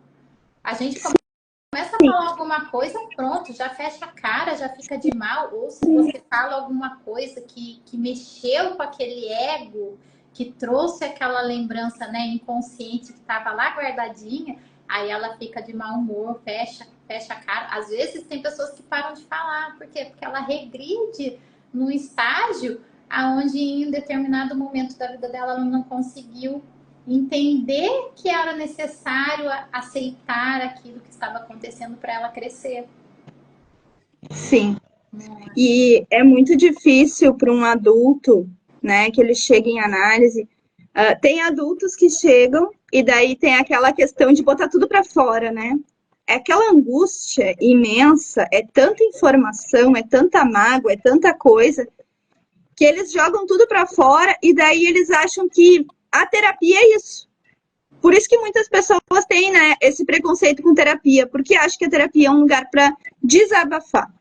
A gente começa a falar alguma coisa, pronto, já fecha a cara, já fica de mal. Ou se você fala alguma coisa que mexeu com aquele ego, que trouxe aquela lembrança, né, inconsciente que estava lá guardadinha, aí ela fica de mau humor, fecha a cara. Às vezes tem pessoas que param de falar. Por quê? Porque ela regride num estágio onde em determinado momento da vida dela ela não conseguiu entender que era necessário aceitar aquilo que estava acontecendo para ela crescer. Sim. E é muito difícil para um adulto, né, que ele chegue em análise. Tem adultos que chegam e daí tem aquela questão de botar tudo para fora, né? É aquela angústia imensa, é tanta informação, é tanta mágoa, é tanta coisa, que eles jogam tudo para fora e daí eles acham que a terapia é isso. Por isso que muitas pessoas têm, né, esse preconceito com terapia, porque acham que a terapia é um lugar para desabafar.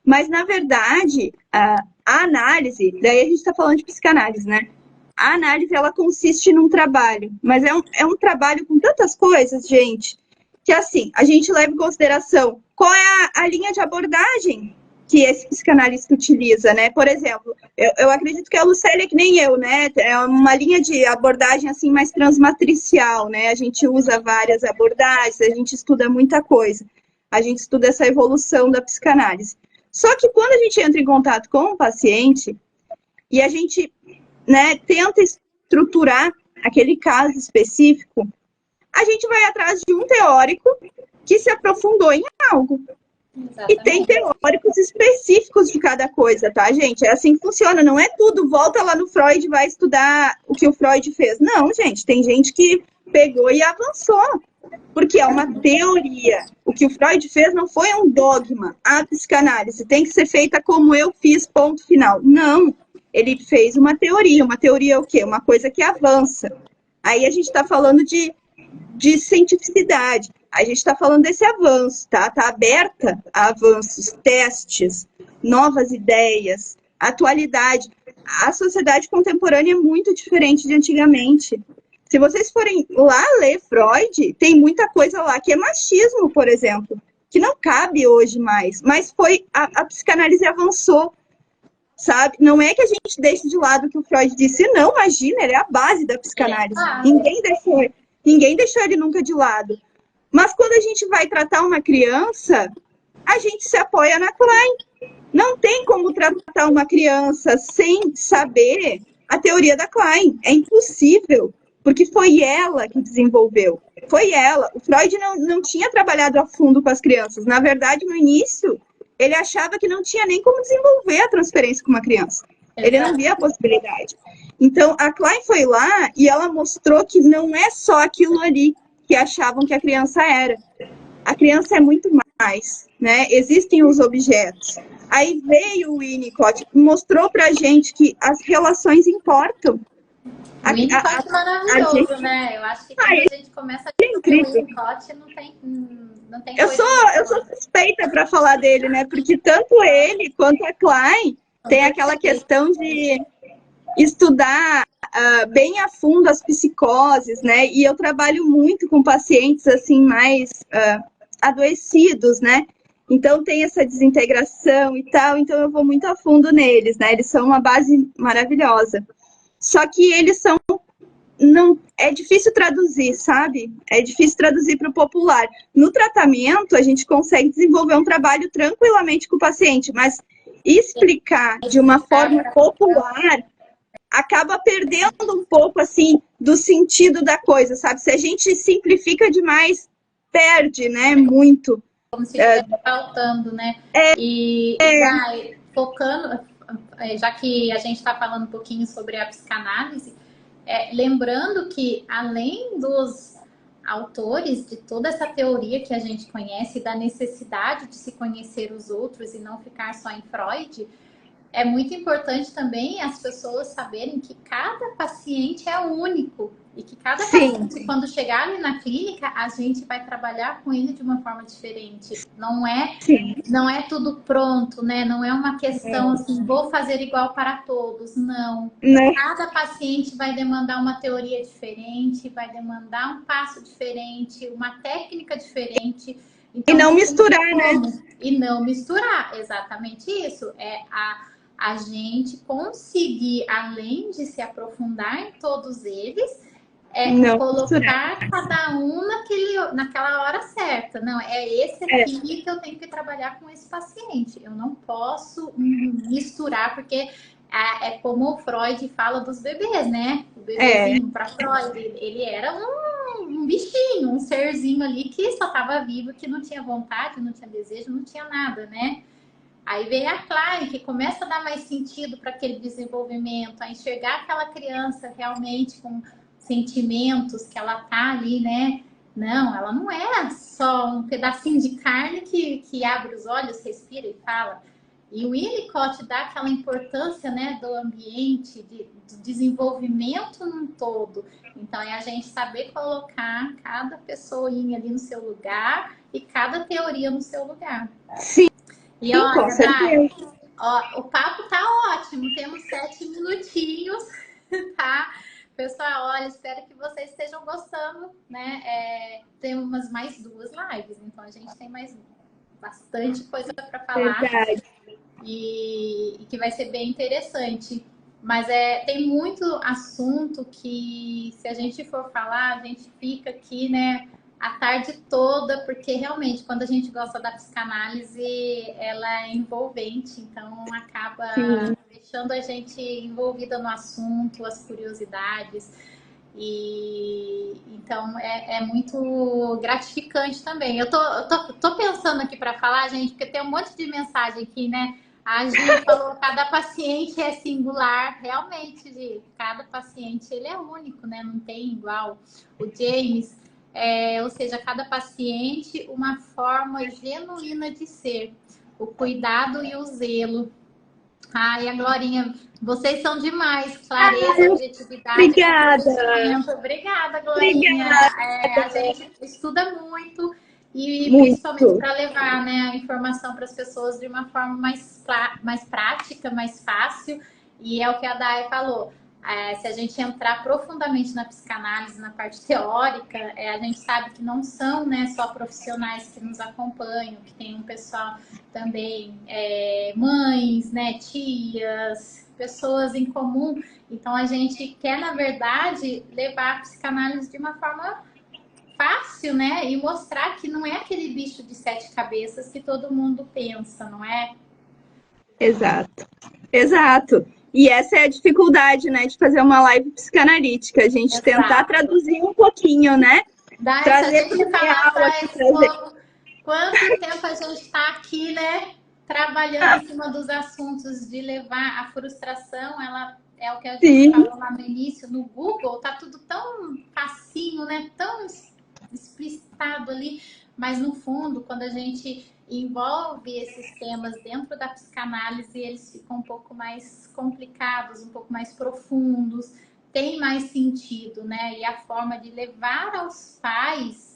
Mas, na verdade, a análise, daí a gente está falando de psicanálise, né? A análise, ela consiste num trabalho, mas é um trabalho com tantas coisas, gente, que assim, a gente leva em consideração qual é a linha de abordagem que esse psicanalista utiliza, né? Por exemplo, eu acredito que a Lucélia é que nem eu, né? É uma linha de abordagem assim mais transmatricial, né? A gente usa várias abordagens, a gente estuda muita coisa. A gente estuda essa evolução da psicanálise. Só que quando a gente entra em contato com o paciente e a gente, né, tenta estruturar aquele caso específico, a gente vai atrás de um teórico que se aprofundou em algo. Exatamente. E tem teóricos específicos de cada coisa, tá, gente? É assim que funciona, não é tudo, volta lá no Freud e vai estudar o que o Freud fez. Não, gente, tem gente que pegou e avançou, porque é uma teoria. O que o Freud fez não foi um dogma. A psicanálise tem que ser feita como eu fiz, ponto final. Não, ele fez uma teoria. Uma teoria é o quê? Uma coisa que avança. Aí a gente está falando de cientificidade. A gente está falando desse avanço, tá? Está aberta a avanços, testes, novas ideias, atualidade. A sociedade contemporânea é muito diferente de antigamente. Se vocês forem lá ler Freud, tem muita coisa lá que é machismo, por exemplo. que não cabe hoje mais, mas a psicanálise avançou, sabe? Não é que a gente deixe de lado o que o Freud disse, não, imagina, ele é a base da psicanálise. Ninguém deixou ele nunca de lado. Mas quando a gente vai tratar uma criança, a gente se apoia na Klein. Não tem como tratar uma criança sem saber a teoria da Klein. É impossível, porque foi ela que desenvolveu. Foi ela. O Freud não tinha trabalhado a fundo com as crianças. Na verdade, no início, ele achava que não tinha nem como desenvolver a transferência com uma criança. Ele não via a possibilidade. Então, a Klein foi lá e ela mostrou que não é só aquilo ali que achavam que a criança era. A criança é muito mais, né? Existem os objetos. Aí veio o Winnicott, mostrou pra gente que as relações importam. O Winnicott é maravilhoso, né? Eu acho que quando a gente começa a ver o Winnicott, não tem coisa. Eu sou suspeita para falar dele, né? Porque tanto ele quanto a Klein tem aquela questão de estudar bem a fundo as psicoses, né? E eu trabalho muito com pacientes assim mais adoecidos, né? Então tem essa desintegração e tal, então eu vou muito a fundo neles, né? Eles são uma base maravilhosa. Só que eles são não é difícil traduzir, sabe? É difícil traduzir para o popular. No tratamento, a gente consegue desenvolver um trabalho tranquilamente com o paciente, mas explicar de uma forma popular acaba perdendo um pouco, assim, do sentido da coisa, sabe? Se a gente simplifica demais, perde, né? Muito. Como se estivesse faltando, né? Focando, já que a gente está falando um pouquinho sobre a psicanálise, lembrando que além dos autores de toda essa teoria que a gente conhece, da necessidade de se conhecer os outros e não ficar só em Freud, é muito importante também as pessoas saberem que cada paciente é único e que cada paciente, quando chegar ali na clínica, a gente vai trabalhar com ele de uma forma diferente. Não é tudo pronto, né? Não é uma questão assim, vou fazer igual para todos. Não. Cada paciente vai demandar uma teoria diferente, vai demandar um passo diferente, uma técnica diferente. Então, e não misturar, né? E não misturar, exatamente isso. É a gente conseguir, além de se aprofundar em todos eles, colocar cada um naquela hora certa. Não, é esse aqui que eu tenho que trabalhar com esse paciente. Eu não posso misturar, porque é como o Freud fala dos bebês, né? O bebezinho, para Freud, ele era um bichinho, um serzinho ali que só estava vivo, que não tinha vontade, não tinha desejo, não tinha nada, né? Aí vem a Klein, que começa a dar mais sentido para aquele desenvolvimento, a enxergar aquela criança realmente com sentimentos, que ela tá ali, né? Não, ela não é só um pedacinho de carne que abre os olhos, respira e fala. E o Winnicott dá aquela importância, né, do ambiente, do desenvolvimento num todo. Então, é a gente saber colocar cada pessoinha ali no seu lugar e cada teoria no seu lugar. Sim. E olha, Dai, o papo tá ótimo, temos 7 minutinhos, tá? Pessoal, olha, espero que vocês estejam gostando, né? Temos mais 2 lives, então a gente tem mais bastante coisa para falar. Verdade. E que vai ser bem interessante. Mas tem muito assunto que, se a gente for falar, a gente fica aqui, né, a tarde toda, porque realmente, quando a gente gosta da psicanálise, ela é envolvente, então acaba deixando a gente envolvida no assunto, as curiosidades. E então é muito gratificante também. Eu tô pensando aqui para falar, gente, porque tem um monte de mensagem aqui, né? A Gi falou, cada paciente é singular. Realmente, Gi, cada paciente ele é único, né? Não tem igual. O James, ou seja, cada paciente uma forma genuína de ser. O cuidado e o zelo. Ai, a Glorinha, vocês são demais. Clareza, objetividade. Obrigada. Obrigada, Glorinha. A gente estuda muito e principalmente para levar, né, a informação para as pessoas de uma forma mais prática, mais fácil. E é o que a Day falou. Se a gente entrar profundamente na psicanálise, na parte teórica, a gente sabe que não são, né, só profissionais que nos acompanham, que tem um pessoal também, mães, né, tias, pessoas em comum. Então, a gente quer, na verdade, levar a psicanálise de uma forma fácil, né, e mostrar que não é aquele bicho de 7 cabeças que todo mundo pensa, não é? Exato, exato. E essa é a dificuldade, né, de fazer uma live psicanalítica, a gente tentar Exato. traduzir um pouquinho, né? Dai, se a Trazer para gente o falar real para aqui, esse trazer. povo quanto tempo a gente está aqui, né? Trabalhando em cima dos assuntos de levar a frustração, ela é o que a gente Sim, falou lá no início, no Google, tá tudo tão facinho, né? Tão explicitado ali, mas no fundo, quando a gente envolve esses temas dentro da psicanálise, eles ficam um pouco mais complicados, um pouco mais profundos, tem mais sentido, né? E a forma de levar aos pais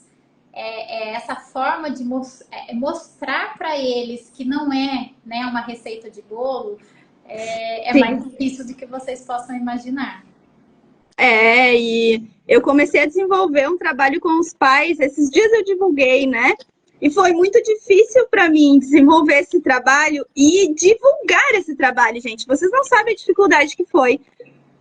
essa forma de mostrar para eles que não é, né, uma receita de bolo, mais sim. difícil do que vocês possam imaginar. E eu comecei a desenvolver um trabalho com os pais, esses dias eu divulguei, né? E foi muito difícil para mim desenvolver esse trabalho e divulgar esse trabalho, gente. Vocês não sabem a dificuldade que foi.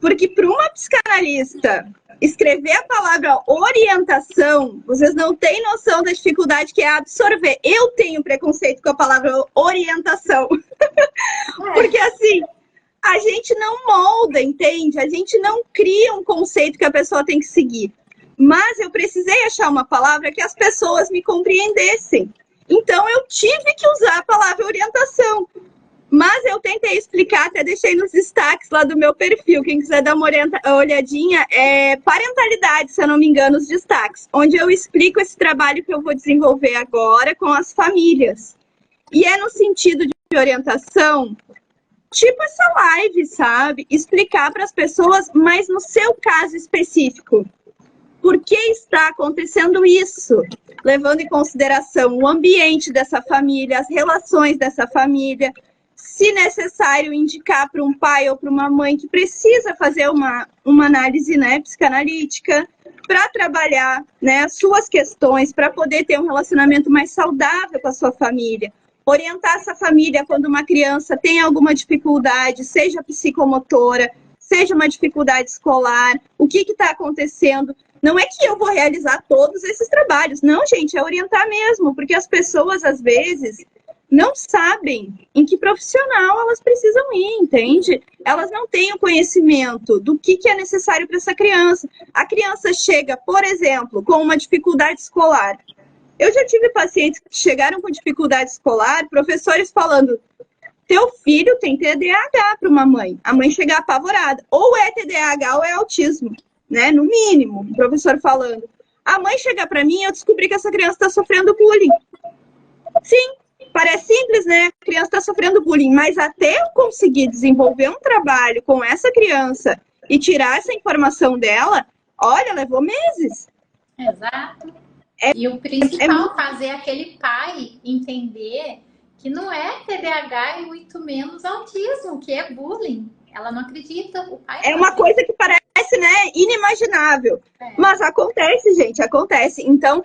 Porque para uma psicanalista escrever a palavra orientação, vocês não têm noção da dificuldade que é absorver. Eu tenho preconceito com a palavra orientação. Porque assim, a gente não molda, entende? A gente não cria um conceito que a pessoa tem que seguir. Mas eu precisei achar uma palavra que as pessoas me compreendessem. Então eu tive que usar a palavra orientação. Mas eu tentei explicar, até deixei nos destaques lá do meu perfil. Quem quiser dar uma olhadinha, é parentalidade, se eu não me engano, os destaques, onde eu explico esse trabalho que eu vou desenvolver agora com as famílias. E é no sentido de orientação, tipo essa live, sabe? Explicar para as pessoas, mas no seu caso específico. Por que está acontecendo isso? Levando em consideração o ambiente dessa família, as relações dessa família, se necessário, indicar para um pai ou para uma mãe que precisa fazer uma análise, né, psicanalítica para trabalhar, né, as suas questões, para poder ter um relacionamento mais saudável com a sua família. Orientar essa família quando uma criança tem alguma dificuldade, seja psicomotora, seja uma dificuldade escolar, o que está acontecendo. Não é que eu vou realizar todos esses trabalhos, não, gente, é orientar mesmo, porque as pessoas, às vezes, não sabem em que profissional elas precisam ir, entende? Elas não têm o conhecimento do que é necessário para essa criança. A criança chega, por exemplo, com uma dificuldade escolar. Eu já tive pacientes que chegaram com dificuldade escolar, professores falando, teu filho tem TDAH para uma mãe. A mãe chega apavorada. Ou é TDAH ou é autismo, né? No mínimo, o professor falando. A mãe chega para mim e eu descobri que essa criança está sofrendo bullying. Sim, parece simples, né? A criança está sofrendo bullying, mas até eu conseguir desenvolver um trabalho com essa criança e tirar essa informação dela, olha, levou meses. Exato. E o principal, fazer aquele pai entender que não é TDAH e muito menos autismo, que é bullying. Ela não acredita, o pai não uma acredita. coisa que parece, né, inimaginável. Mas acontece, gente, acontece. Então,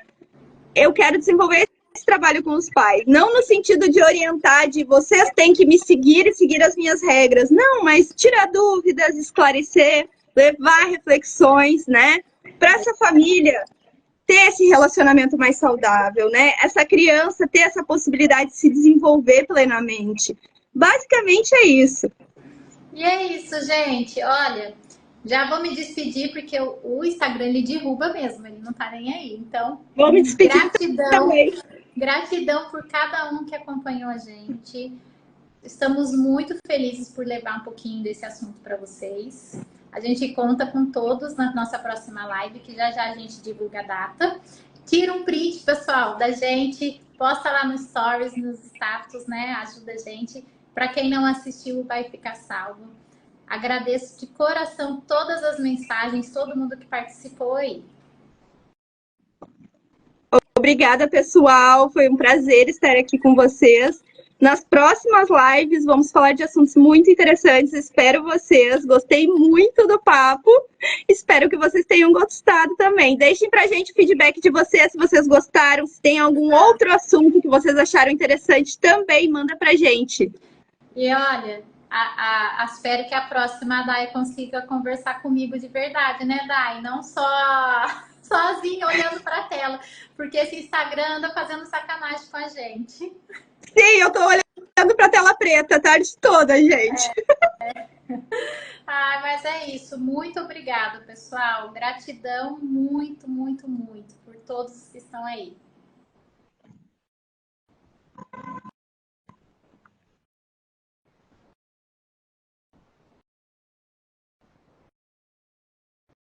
eu quero desenvolver esse trabalho com os pais. Não no sentido de orientar, de vocês têm que me seguir e seguir as minhas regras. Não, mas tirar dúvidas, esclarecer, levar reflexões, né? Para essa família ter esse relacionamento mais saudável, né? Essa criança ter essa possibilidade de se desenvolver plenamente. Basicamente é isso. E é isso, gente. Olha, já vou me despedir porque o Instagram ele derruba mesmo, ele não tá nem aí. Então, vou me despedir gratidão, também. Gratidão por cada um que acompanhou a gente. Estamos muito felizes por levar um pouquinho desse assunto para vocês. A gente conta com todos na nossa próxima live, que já já a gente divulga a data. Tira um print, pessoal, da gente, posta lá nos stories, nos status, né? Ajuda a gente. Para quem não assistiu, vai ficar salvo. Agradeço de coração todas as mensagens, todo mundo que participou aí. Obrigada, pessoal. Foi um prazer estar aqui com vocês. Nas próximas lives, vamos falar de assuntos muito interessantes. Espero vocês. Gostei muito do papo. Espero que vocês tenham gostado também. Deixem pra gente o feedback de vocês, se vocês gostaram. Se tem algum outro assunto que vocês acharam interessante, também manda pra gente. E olha, espero que a próxima a Dai consiga conversar comigo de verdade, né, Dai? Não só sozinha olhando para a tela, porque esse Instagram anda fazendo sacanagem com a gente. Sim, eu tô olhando pra tela preta a tarde toda, gente. Mas é isso. Muito obrigada, pessoal. Gratidão muito, muito, muito por todos que estão aí.